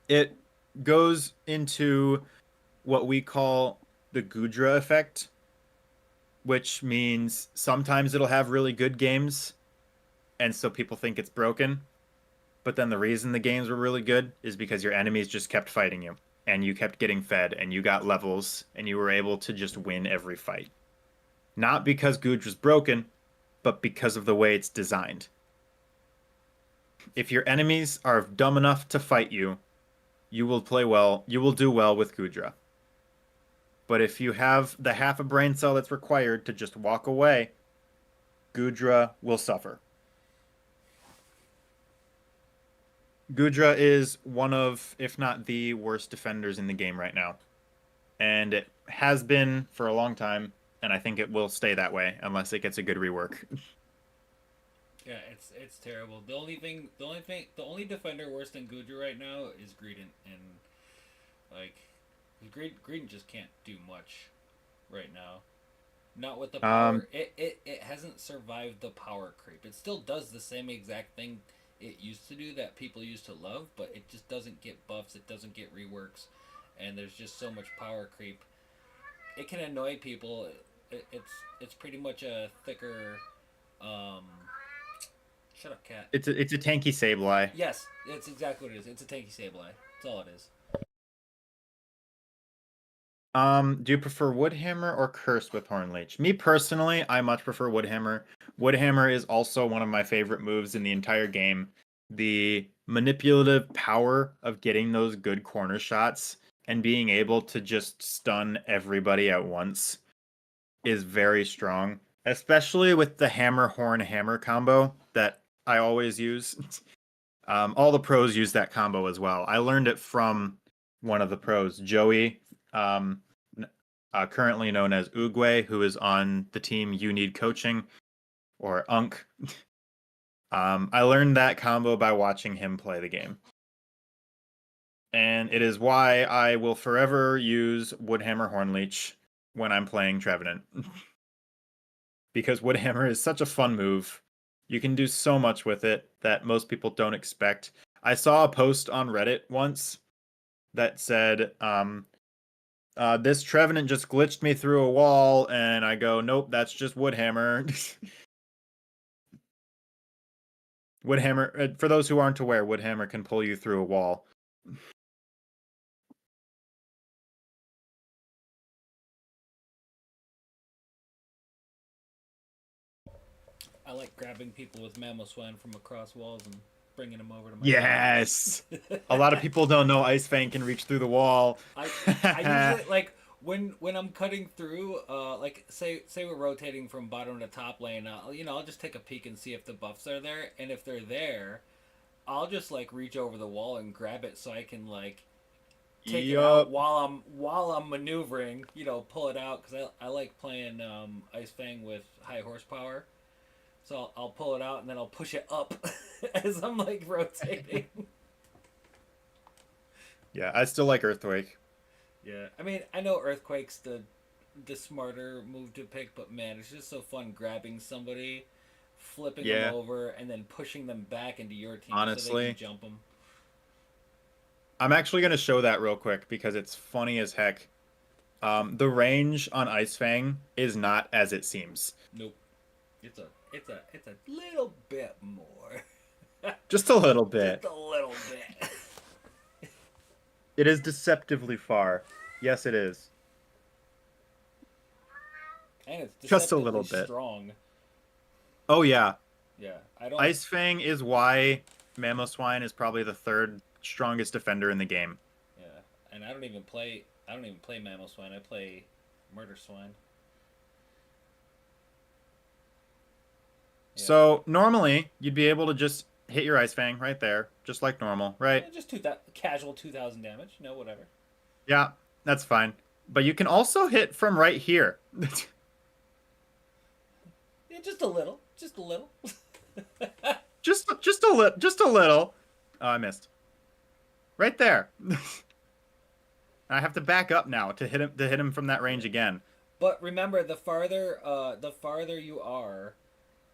It goes into what we call the Gudra effect, which means sometimes it'll have really good games, and so people think it's broken. But then the reason the games were really good is because your enemies just kept fighting you, and you kept getting fed, and you got levels, and you were able to just win every fight. Not because Gudra's broken, but because of the way it's designed. If your enemies are dumb enough to fight you, you will play well, you will do well with Gudra. But if you have the half a brain cell that's required to just walk away, Gudra will suffer. Gudra is one of, if not the worst defenders in the game right now. And it has been for a long time, and I think it will stay that way unless it gets a good rework. Yeah, it's terrible. The only defender worse than Gudra right now is Greedent, and like Greedent just can't do much right now. Not with the power. It hasn't survived the power creep. It still does the same exact thing it used to do that people used to love, but it just doesn't get buffs. It doesn't get reworks, and there's just so much power creep. It can annoy people. It's pretty much a thicker. Shut up, cat. It's a tanky Sableye. Yes, it's exactly what it is. It's a tanky Sableye. That's all it is. Do you prefer Woodhammer or Curse with Hornleech? Me personally, I much prefer Woodhammer. Woodhammer is also one of my favorite moves in the entire game. The manipulative power of getting those good corner shots and being able to just stun everybody at once is very strong, especially with the hammer combo that I always use. All the pros use that combo as well. I learned it from one of the pros, Joey, currently known as Uguay, who is on the team You Need Coaching, or Unk. I learned that combo by watching him play the game. And it is why I will forever use Woodhammer Hornleech when I'm playing Trevenant. Because Woodhammer is such a fun move. You can do so much with it that most people don't expect. I saw a post on Reddit once that said, this Trevenant just glitched me through a wall, and I go, nope, that's just Woodhammer. Woodhammer, for those who aren't aware, Woodhammer can pull you through a wall. I like grabbing people with Mamoswine from across walls and bringing them over to my Yes! A lot of people don't know Ice Fang can reach through the wall. I usually, like, when I'm cutting through, like, say we're rotating from bottom to top lane, I'll just take a peek and see if the buffs are there, and if they're there, I'll just, like, reach over the wall and grab it so I can, like, take it out while I'm maneuvering, pull it out, because I like playing Ice Fang with high horsepower. So I'll pull it out and then I'll push it up as I'm like rotating. Yeah, I still like Earthquake. Yeah, I mean, I know Earthquake's the smarter move to pick, but man, it's just so fun grabbing somebody, flipping them over, and then pushing them back into your team so they can jump them. I'm actually going to show that real quick because it's funny as heck. The range on Ice Fang is not as it seems. Nope. It's a little bit more. Just a little bit. Just a little bit. It is deceptively far. Yes, it is. And it's just a little bit strong. Oh yeah. Yeah, Ice Fang is why Mamoswine is probably the third strongest defender in the game. Yeah, and I don't even play Mammal Swine. I play Murder Swine. Yeah. So normally you'd be able to just hit your Ice Fang right there, just like normal, right? Yeah, just casual 2,000 damage. No, whatever. Yeah, that's fine. But you can also hit from right here. Yeah, just a little. Just a little. just a little. Oh, I missed. Right there. I have to back up now to hit him from that range again. But remember, the farther you are,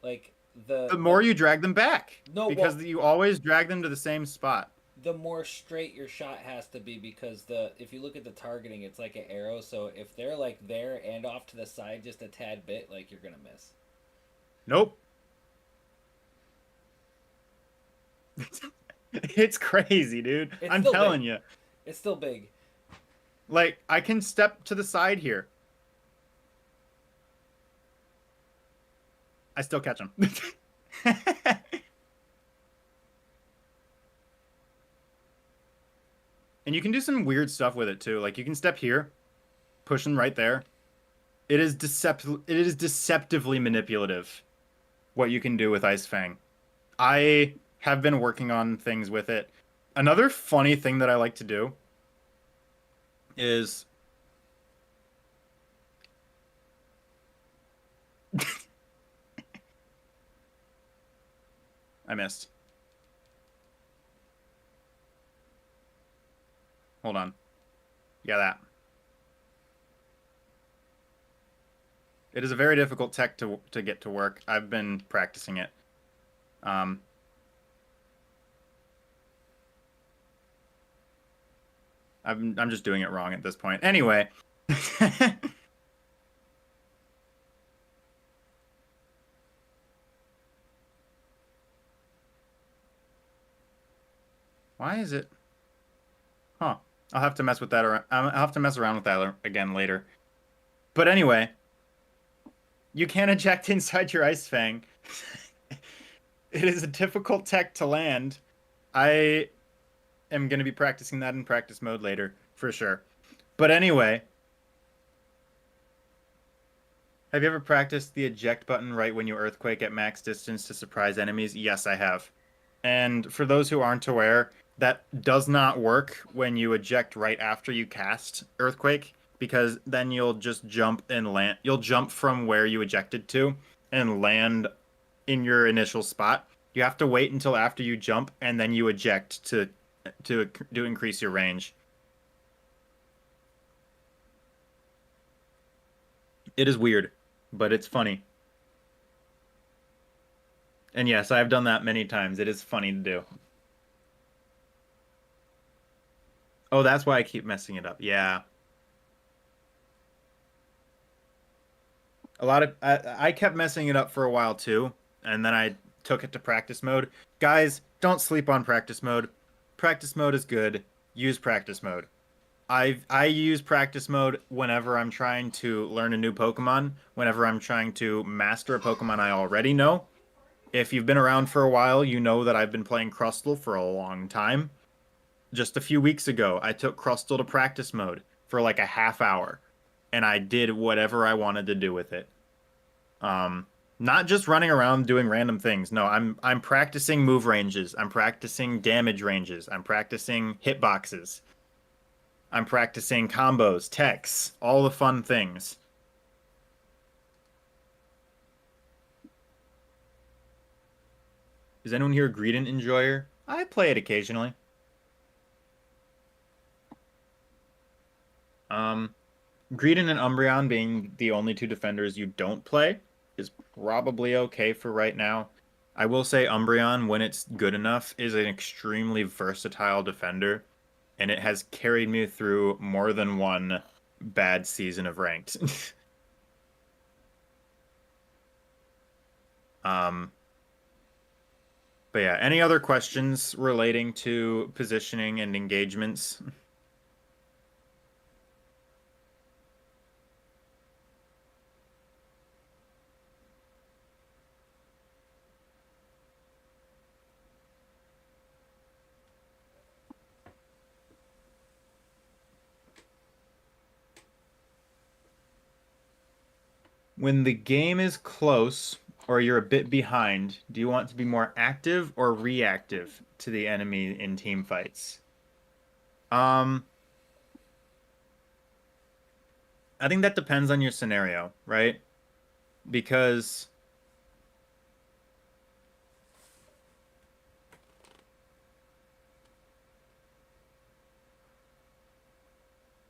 like the more you drag them back. No, because you always drag them to the same spot. The more straight your shot has to be, because if you look at the targeting, it's like an arrow. So if they're like there and off to the side just a tad bit, like you're gonna miss. Nope. It's crazy, dude. I'm telling you. It's still big. Like, I can step to the side here. I still catch him. And you can do some weird stuff with it too. Like, you can step here, push him right there. It is deceptively manipulative what you can do with Ice Fang. I have been working on things with it. Another funny thing that I like to do is I missed. Hold on. Yeah, that. It is a very difficult tech to get to work. I've been practicing it. I'm just doing it wrong at this point. Anyway. Why is it? Huh. I'll have to mess with that around. I'll have to mess around with that again later. But anyway, you can't eject inside your Ice Fang. It is a difficult tech to land. I am going to be practicing that in practice mode later, for sure. But anyway, have you ever practiced the eject button right when you earthquake at max distance to surprise enemies? Yes, I have. And for those who aren't aware, that does not work when you eject right after you cast Earthquake, because then you'll just jump and land. You'll jump from where you ejected to and land in your initial spot. You have to wait until after you jump and then you eject to increase your range. It is weird, but it's funny. And yes, I've done that many times. It is funny to do. Oh, that's why I keep messing it up. Yeah. I kept messing it up for a while too, and then I took it to practice mode. Guys, don't sleep on practice mode. Practice mode is good. Use practice mode. I use practice mode whenever I'm trying to learn a new Pokemon, whenever I'm trying to master a Pokemon I already know. If you've been around for a while, you know that I've been playing Crustle for a long time. Just a few weeks ago, I took Crustle to practice mode for like a half hour, and I did whatever I wanted to do with it. Not just running around doing random things. No, I'm practicing move ranges. I'm practicing damage ranges. I'm practicing hitboxes. I'm practicing combos, techs, all the fun things. Is anyone here a Greedent enjoyer? I play it occasionally. Greedent and Umbreon being the only two defenders you don't play is probably okay for right now. I will say Umbreon, when it's good enough, is an extremely versatile defender, and it has carried me through more than one bad season of ranked. But yeah, any other questions relating to positioning and engagements? when the game is close or you're a bit behind, do you want to be more active or reactive to the enemy in team fights? I think that depends on your scenario, right? Because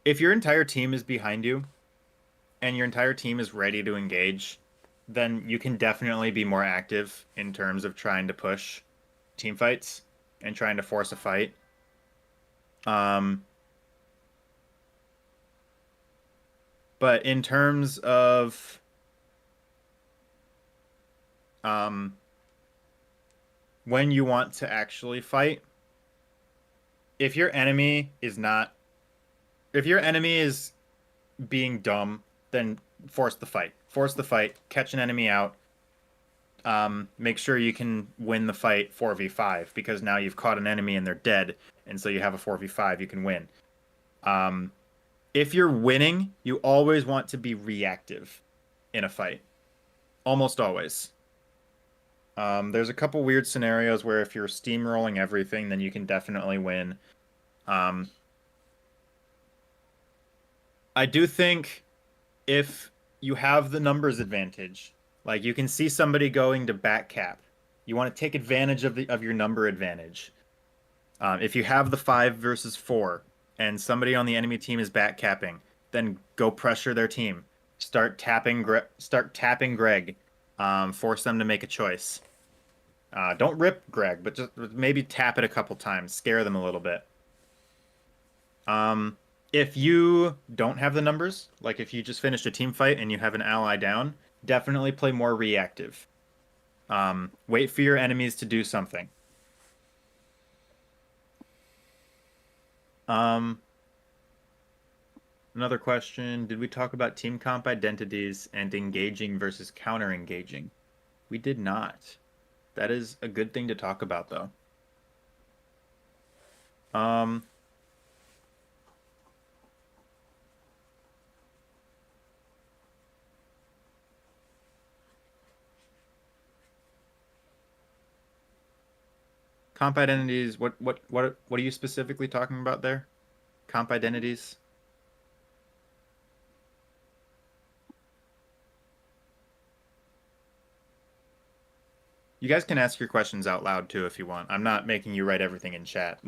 if your entire team is behind you and your entire team is ready to engage, then you can definitely be more active in terms of trying to push team fights and trying to force a fight. But in terms of when you want to actually fight, if your enemy is being dumb, then force the fight. Force the fight, catch an enemy out. Make sure you can win the fight 4v5, because now you've caught an enemy and they're dead, and so you have a 4v5, you can win. If you're winning, you always want to be reactive in a fight. Almost always. There's a couple weird scenarios where if you're steamrolling everything, then you can definitely win. I do think if you have the numbers advantage, like you can see somebody going to back cap, you want to take advantage of your number advantage. If you have the 5 versus 4 and somebody on the enemy team is back capping, then go pressure their team. Start tapping Greg. Force them to make a choice. Don't rip Greg, but just maybe tap it a couple times. Scare them a little bit. If you don't have the numbers, like if you just finished a team fight and you have an ally down, definitely play more reactive. Wait for your enemies to do something. Another question, did we talk about team comp identities and engaging versus counter-engaging? We did not. That is a good thing to talk about, though. Comp identities, what are you specifically talking about there? Comp identities? You guys can ask your questions out loud too if you want. I'm not making you write everything in chat.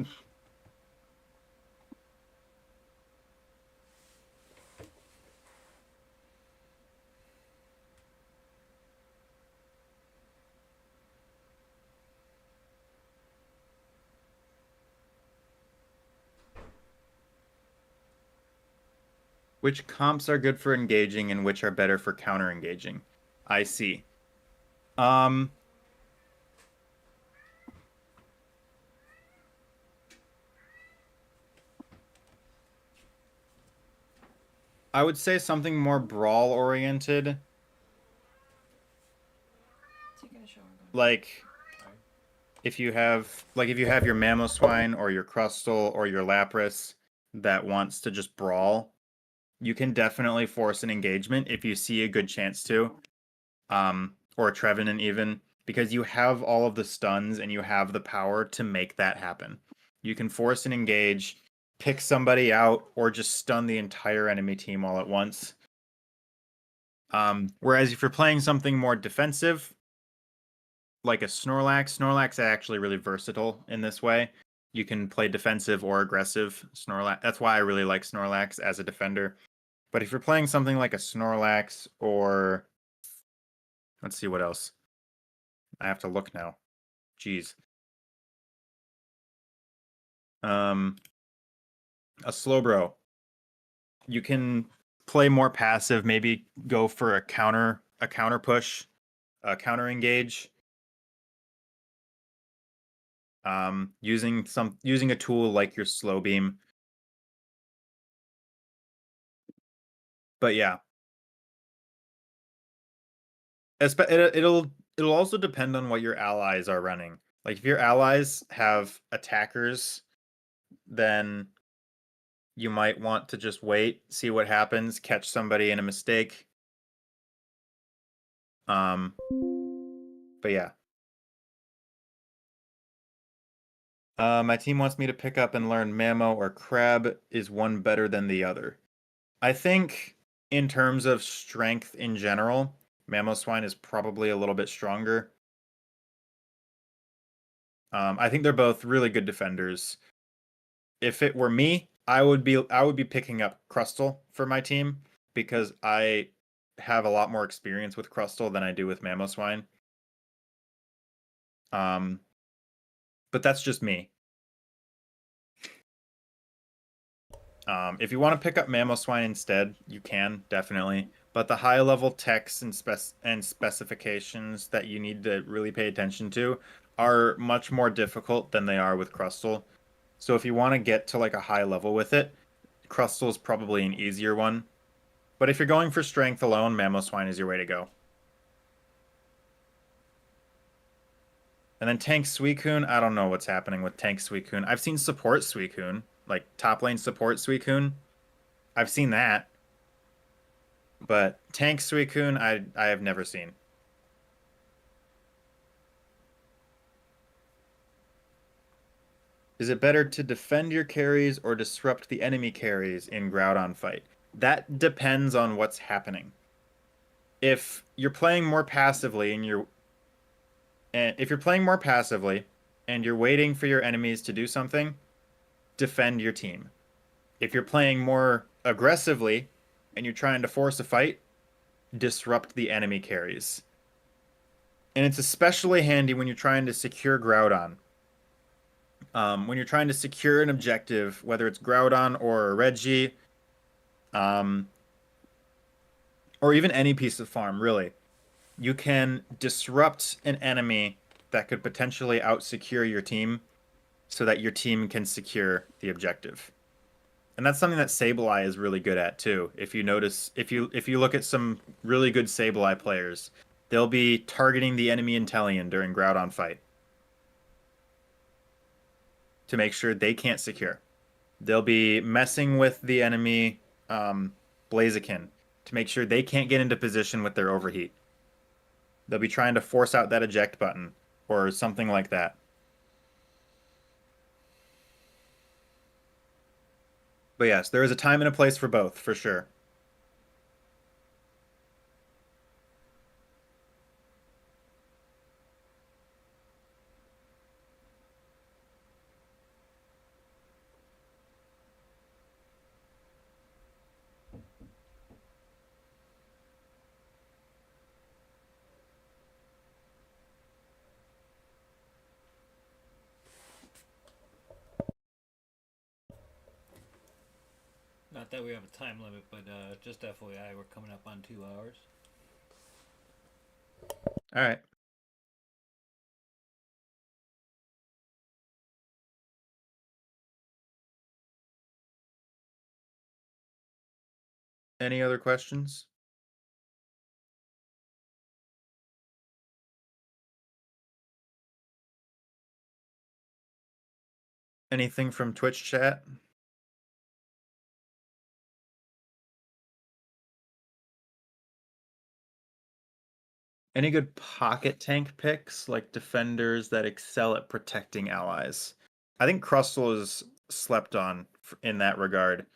Which comps are good for engaging and which are better for counter engaging? I see. I would say something more brawl oriented. Like if you have your Mamoswine or your Crustle or your Lapras that wants to just brawl, you can definitely force an engagement if you see a good chance to. Or a Trevenant even, because you have all of the stuns and you have the power to make that happen. You can force an engage, pick somebody out, or just stun the entire enemy team all at once. Whereas if you're playing something more defensive, like a Snorlax is actually really versatile in this way. You can play defensive or aggressive Snorlax. That's why I really like Snorlax as a defender. But if you're playing something like a Snorlax or... Let's see what else. I have to look now. Jeez. A Slowbro. You can play more passive, maybe go for a counter push, a counter engage. Using a tool like your Slow Beam. But yeah. It'll also depend on what your allies are running. Like if your allies have attackers, then you might want to just wait, see what happens, catch somebody in a mistake. But yeah. My team wants me to pick up and learn Mammo or Crab. Is one better than the other? I think in terms of strength in general, Mamoswine is probably a little bit stronger. I think they're both really good defenders. If it were me, I would be picking up Crustle for my team because I have a lot more experience with Crustle than I do with Mamoswine. But that's just me. If you want to pick up Mamoswine instead, you can, definitely. But the high level texts and specifications that you need to really pay attention to are much more difficult than they are with Crustle. So if you want to get to like a high level with it, Crustle is probably an easier one. But if you're going for strength alone, Mamoswine is your way to go. And then Tank Suicune, I don't know what's happening with Tank Suicune. I've seen support Suicune, like top lane support Suicune. I've seen that. But Tank Suicune, I have never seen. Is it better to defend your carries or disrupt the enemy carries in Groudon fight? That depends on what's happening. If you're playing more passively and you're waiting for your enemies to do something, defend your team. If you're playing more aggressively and you're trying to force a fight, disrupt the enemy carries. And it's especially handy when you're trying to secure Groudon. When you're trying to secure an objective, whether it's Groudon or a Reggie, or even any piece of farm, really, you can disrupt an enemy that could potentially out-secure your team so that your team can secure the objective. And that's something that Sableye is really good at too. If you notice, if you look at some really good Sableye players, they'll be targeting the enemy Inteleon during Groudon fight to make sure they can't secure. They'll be messing with the enemy Blaziken to make sure they can't get into position with their overheat. They'll be trying to force out that eject button or something like that. But yes, there is a time and a place for both, for sure. Not that we have a time limit, but just FYI, we're coming up on 2 hours. All right. Any other questions? Anything from Twitch chat? Any good pocket tank picks, like defenders that excel at protecting allies? I think Crustle is slept on in that regard.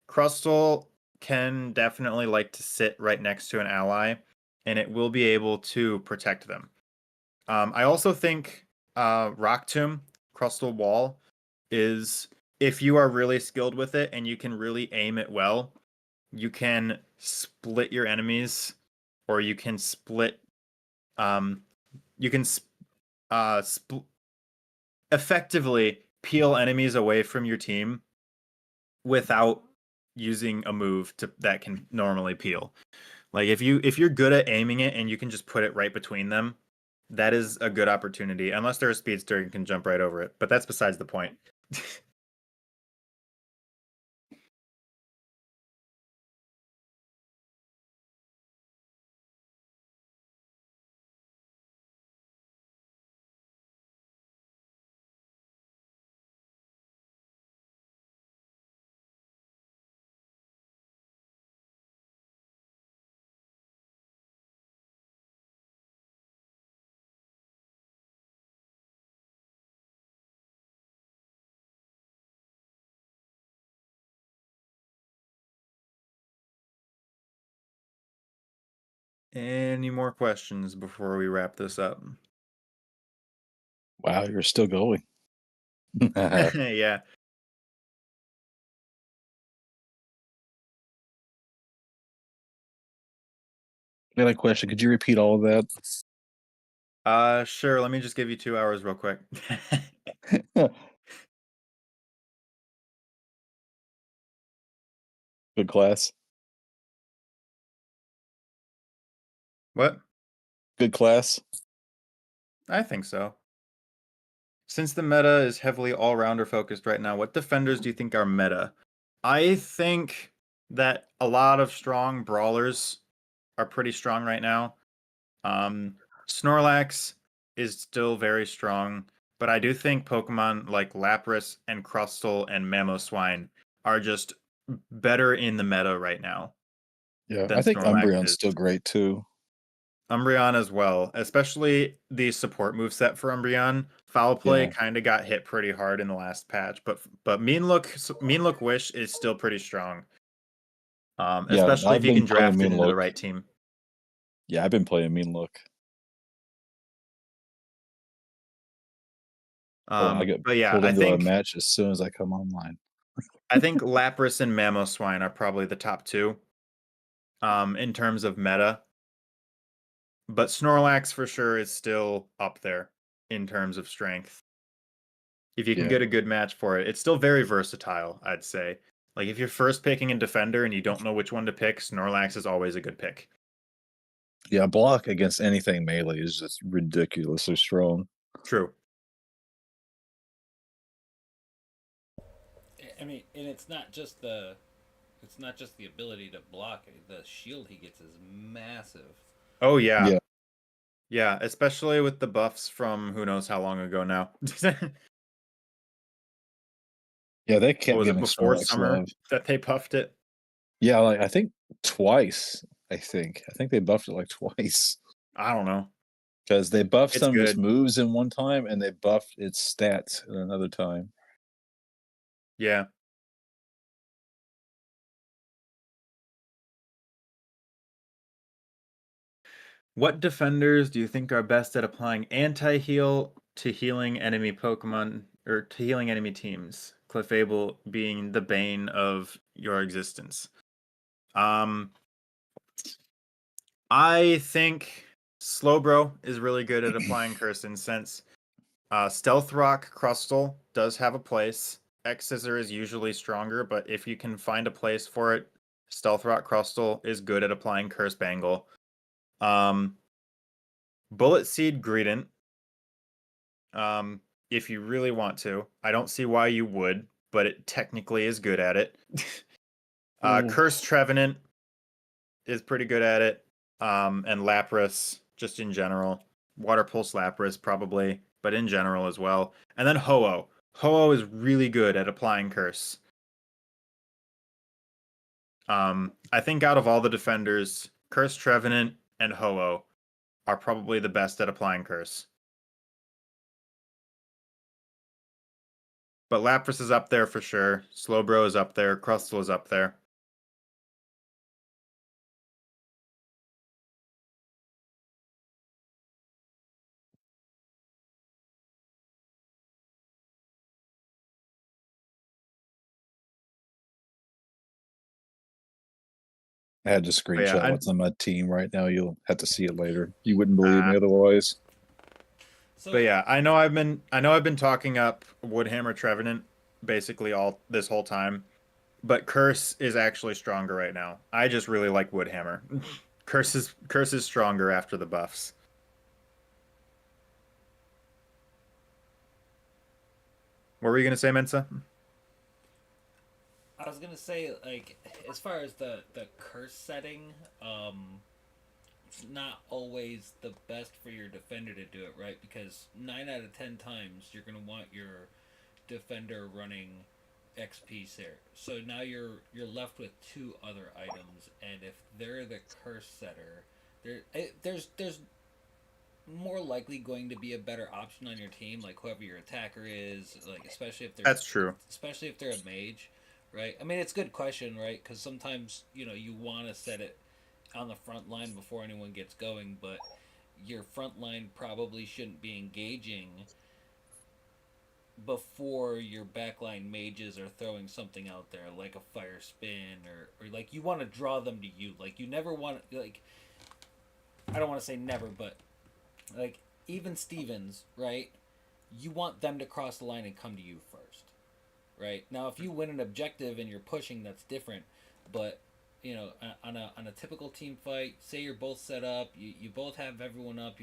Crustle can definitely like to sit right next to an ally, and it will be able to protect them. I also think Rock Tomb, Crustle Wall, is, if you are really skilled with it and you can really aim it well, you can split your enemies, or you can split you can effectively peel enemies away from your team without using a move that can normally peel. Like if you're good at aiming it and you can just put it right between them, that is a good opportunity. Unless they're a speedster and can jump right over it, but that's besides the point. Any more questions before we wrap this up? Wow, you're still going. Yeah. I got a question. Could you repeat all of that? Sure. Let me just give you 2 hours real quick. Good class. What? Good class. I think so. Since the meta is heavily all-rounder focused right now, what defenders do you think are meta? I think that a lot of strong brawlers are pretty strong right now. Snorlax is still very strong, but I do think Pokemon like Lapras and Crustle and Mamoswine are just better in the meta right now Yeah, than I think Snorlax Umbreon's is. still great too. Umbreon as well, especially the support moveset for Umbreon. Foul Play Yeah. kind of got hit pretty hard in the last patch, but Mean Look Wish is still pretty strong. Yeah, Especially I've if you been can playing draft it Mean into the Look. right team. Yeah, I've been playing Mean Look. I get But yeah, pulled I into a think match as soon as I come online. I think Lapras and Mamoswine are probably the top two in terms of meta. But Snorlax for sure is still up there in terms of strength. If you can Yeah. get a good match for it, it's still very versatile, I'd say. Like if you're first picking a defender and you don't know which one to pick, Snorlax is always a good pick. Yeah, block against anything melee is just ridiculously strong. True. I mean, and it's not just the ability to block. The shield he gets is massive. Oh yeah. Yeah. Yeah, especially with the buffs from who knows how long ago now. Yeah, they What kept was it giving before Snorlax summer love. that they buffed it? Yeah, like I think twice. I think they buffed it like twice I don't know. because they buffed It's some of its good. moves in one time and they buffed its stats in another time. Yeah. What defenders do you think are best at applying anti-heal to healing enemy Pokemon or to healing enemy teams? Clefable being the bane of your existence. I think Slowbro is really good at applying Curse Incense. Stealth Rock Crustle does have a place. X Scissor is usually stronger, but if you can find a place for it, Stealth Rock Crustle is good at applying Curse Bangle. Bullet Seed Greedent. If you really want to. I don't see why you would, but it technically is good at it. Curse Trevenant is pretty good at it. And Lapras, just in general. Water Pulse Lapras, probably, but in general as well. And then Ho-Oh. Ho-Oh is really good at applying Curse. I think out of all the defenders, Curse Trevenant and Ho-Oh are probably the best at applying Curse. But Lapras is up there for sure. Slowbro is up there. Crustle is up there. I had to screenshot yeah, what's on my team right now. You'll have to see it later. You wouldn't believe me otherwise. But yeah, I know I've been talking up Woodhammer Trevenant basically all this whole time. But Curse is actually stronger right now. I just really like Woodhammer. Curse is stronger after the buffs. What were you gonna say, Mensa? I was gonna say, like, as far as the curse setting, it's not always the best for your defender to do it, right? Because 9 out of 10 times you're gonna want your defender running XP there. So now you're left with 2 other items, and if they're the curse setter, there's more likely going to be a better option on your team, like whoever your attacker is, like especially if they're That's true. especially if they're a mage, right? I mean, it's a good question, right? Because sometimes you want to set it on the front line before anyone gets going, but your front line probably shouldn't be engaging before your backline mages are throwing something out there like a fire spin or like you want to draw them to you. Like you never want like I don't want to say never, but like even Stevens, right? You want them to cross the line and come to you first, right? Now, if you win an objective and you're pushing, that's different. But you know, on a typical team fight, say you're both set up, you both have everyone up,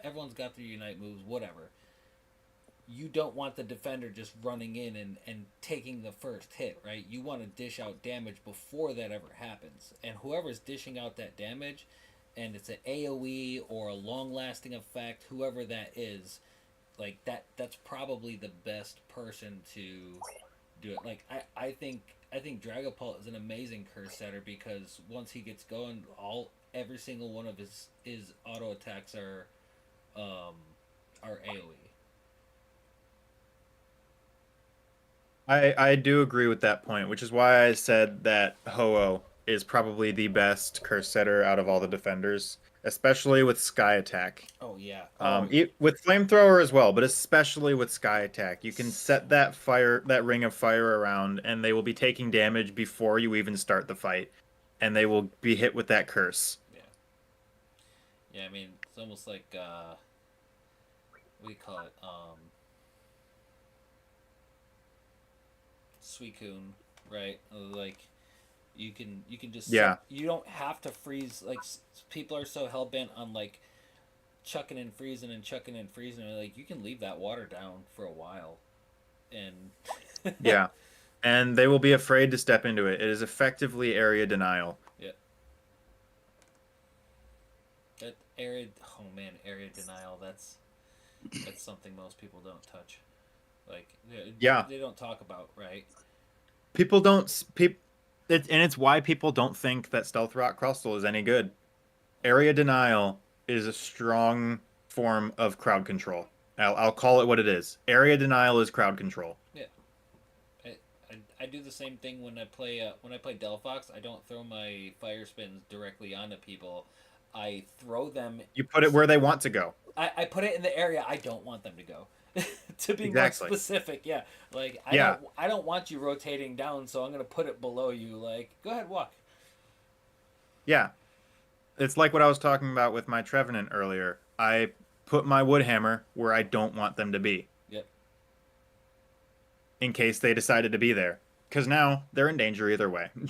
everyone's got their unite moves, whatever. You don't want the defender just running in and taking the first hit, right? You want to dish out damage before that ever happens. And whoever's dishing out that damage, and it's an AoE or a long-lasting effect, whoever that is, like that's probably the best person to do it. Like I think Dragapult is an amazing curse setter because once he gets going, every single one of his auto attacks are AoE. I do agree with that point, which is why I said that Ho-Oh is probably the best curse setter out of all the defenders, especially with Sky Attack. Oh yeah. With Flamethrower as well, but especially with Sky Attack. You can set that ring of fire around, and they will be taking damage before you even start the fight, and they will be hit with that curse. Yeah, I mean, it's almost like what do you call it? Suicune, right? Like you can just you don't have to freeze. Like people are so hell bent on like chucking and freezing and chucking and freezing. Like you can leave that water down for a while, and yeah, and they will be afraid to step into it. It is effectively area denial. Yeah. That area denial. That's something most people don't touch. Like they don't talk about, right? And it's why people don't think that Stealth Rock Crustle is any good. Area denial is a strong form of crowd control. I'll call it what it is. Area denial is crowd control. Yeah, I do the same thing when I play Delphox. I don't throw my fire spins directly onto people. I throw them. You put it where they want to go. I put it in the area I don't want them to go. To be more specific, yeah. Like I don't want you rotating down, so I'm gonna put it below you. Like, go ahead, walk. Yeah. It's like what I was talking about with my Trevenant earlier. I put my Woodhammer where I don't want them to be. Yep. In case they decided to be there. Because now they're in danger either way. Yep.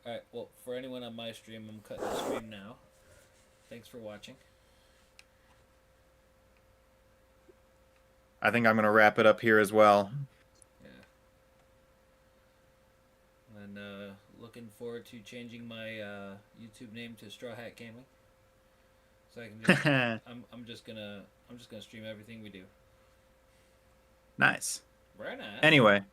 Alright, well, for anyone on my stream, I'm cutting the stream now. Thanks for watching. I think I'm going to wrap it up here as well. Yeah. And looking forward to changing my YouTube name to StrawHat Gaming. So I can just I'm just gonna stream everything we do. Nice. Very nice. Anyway,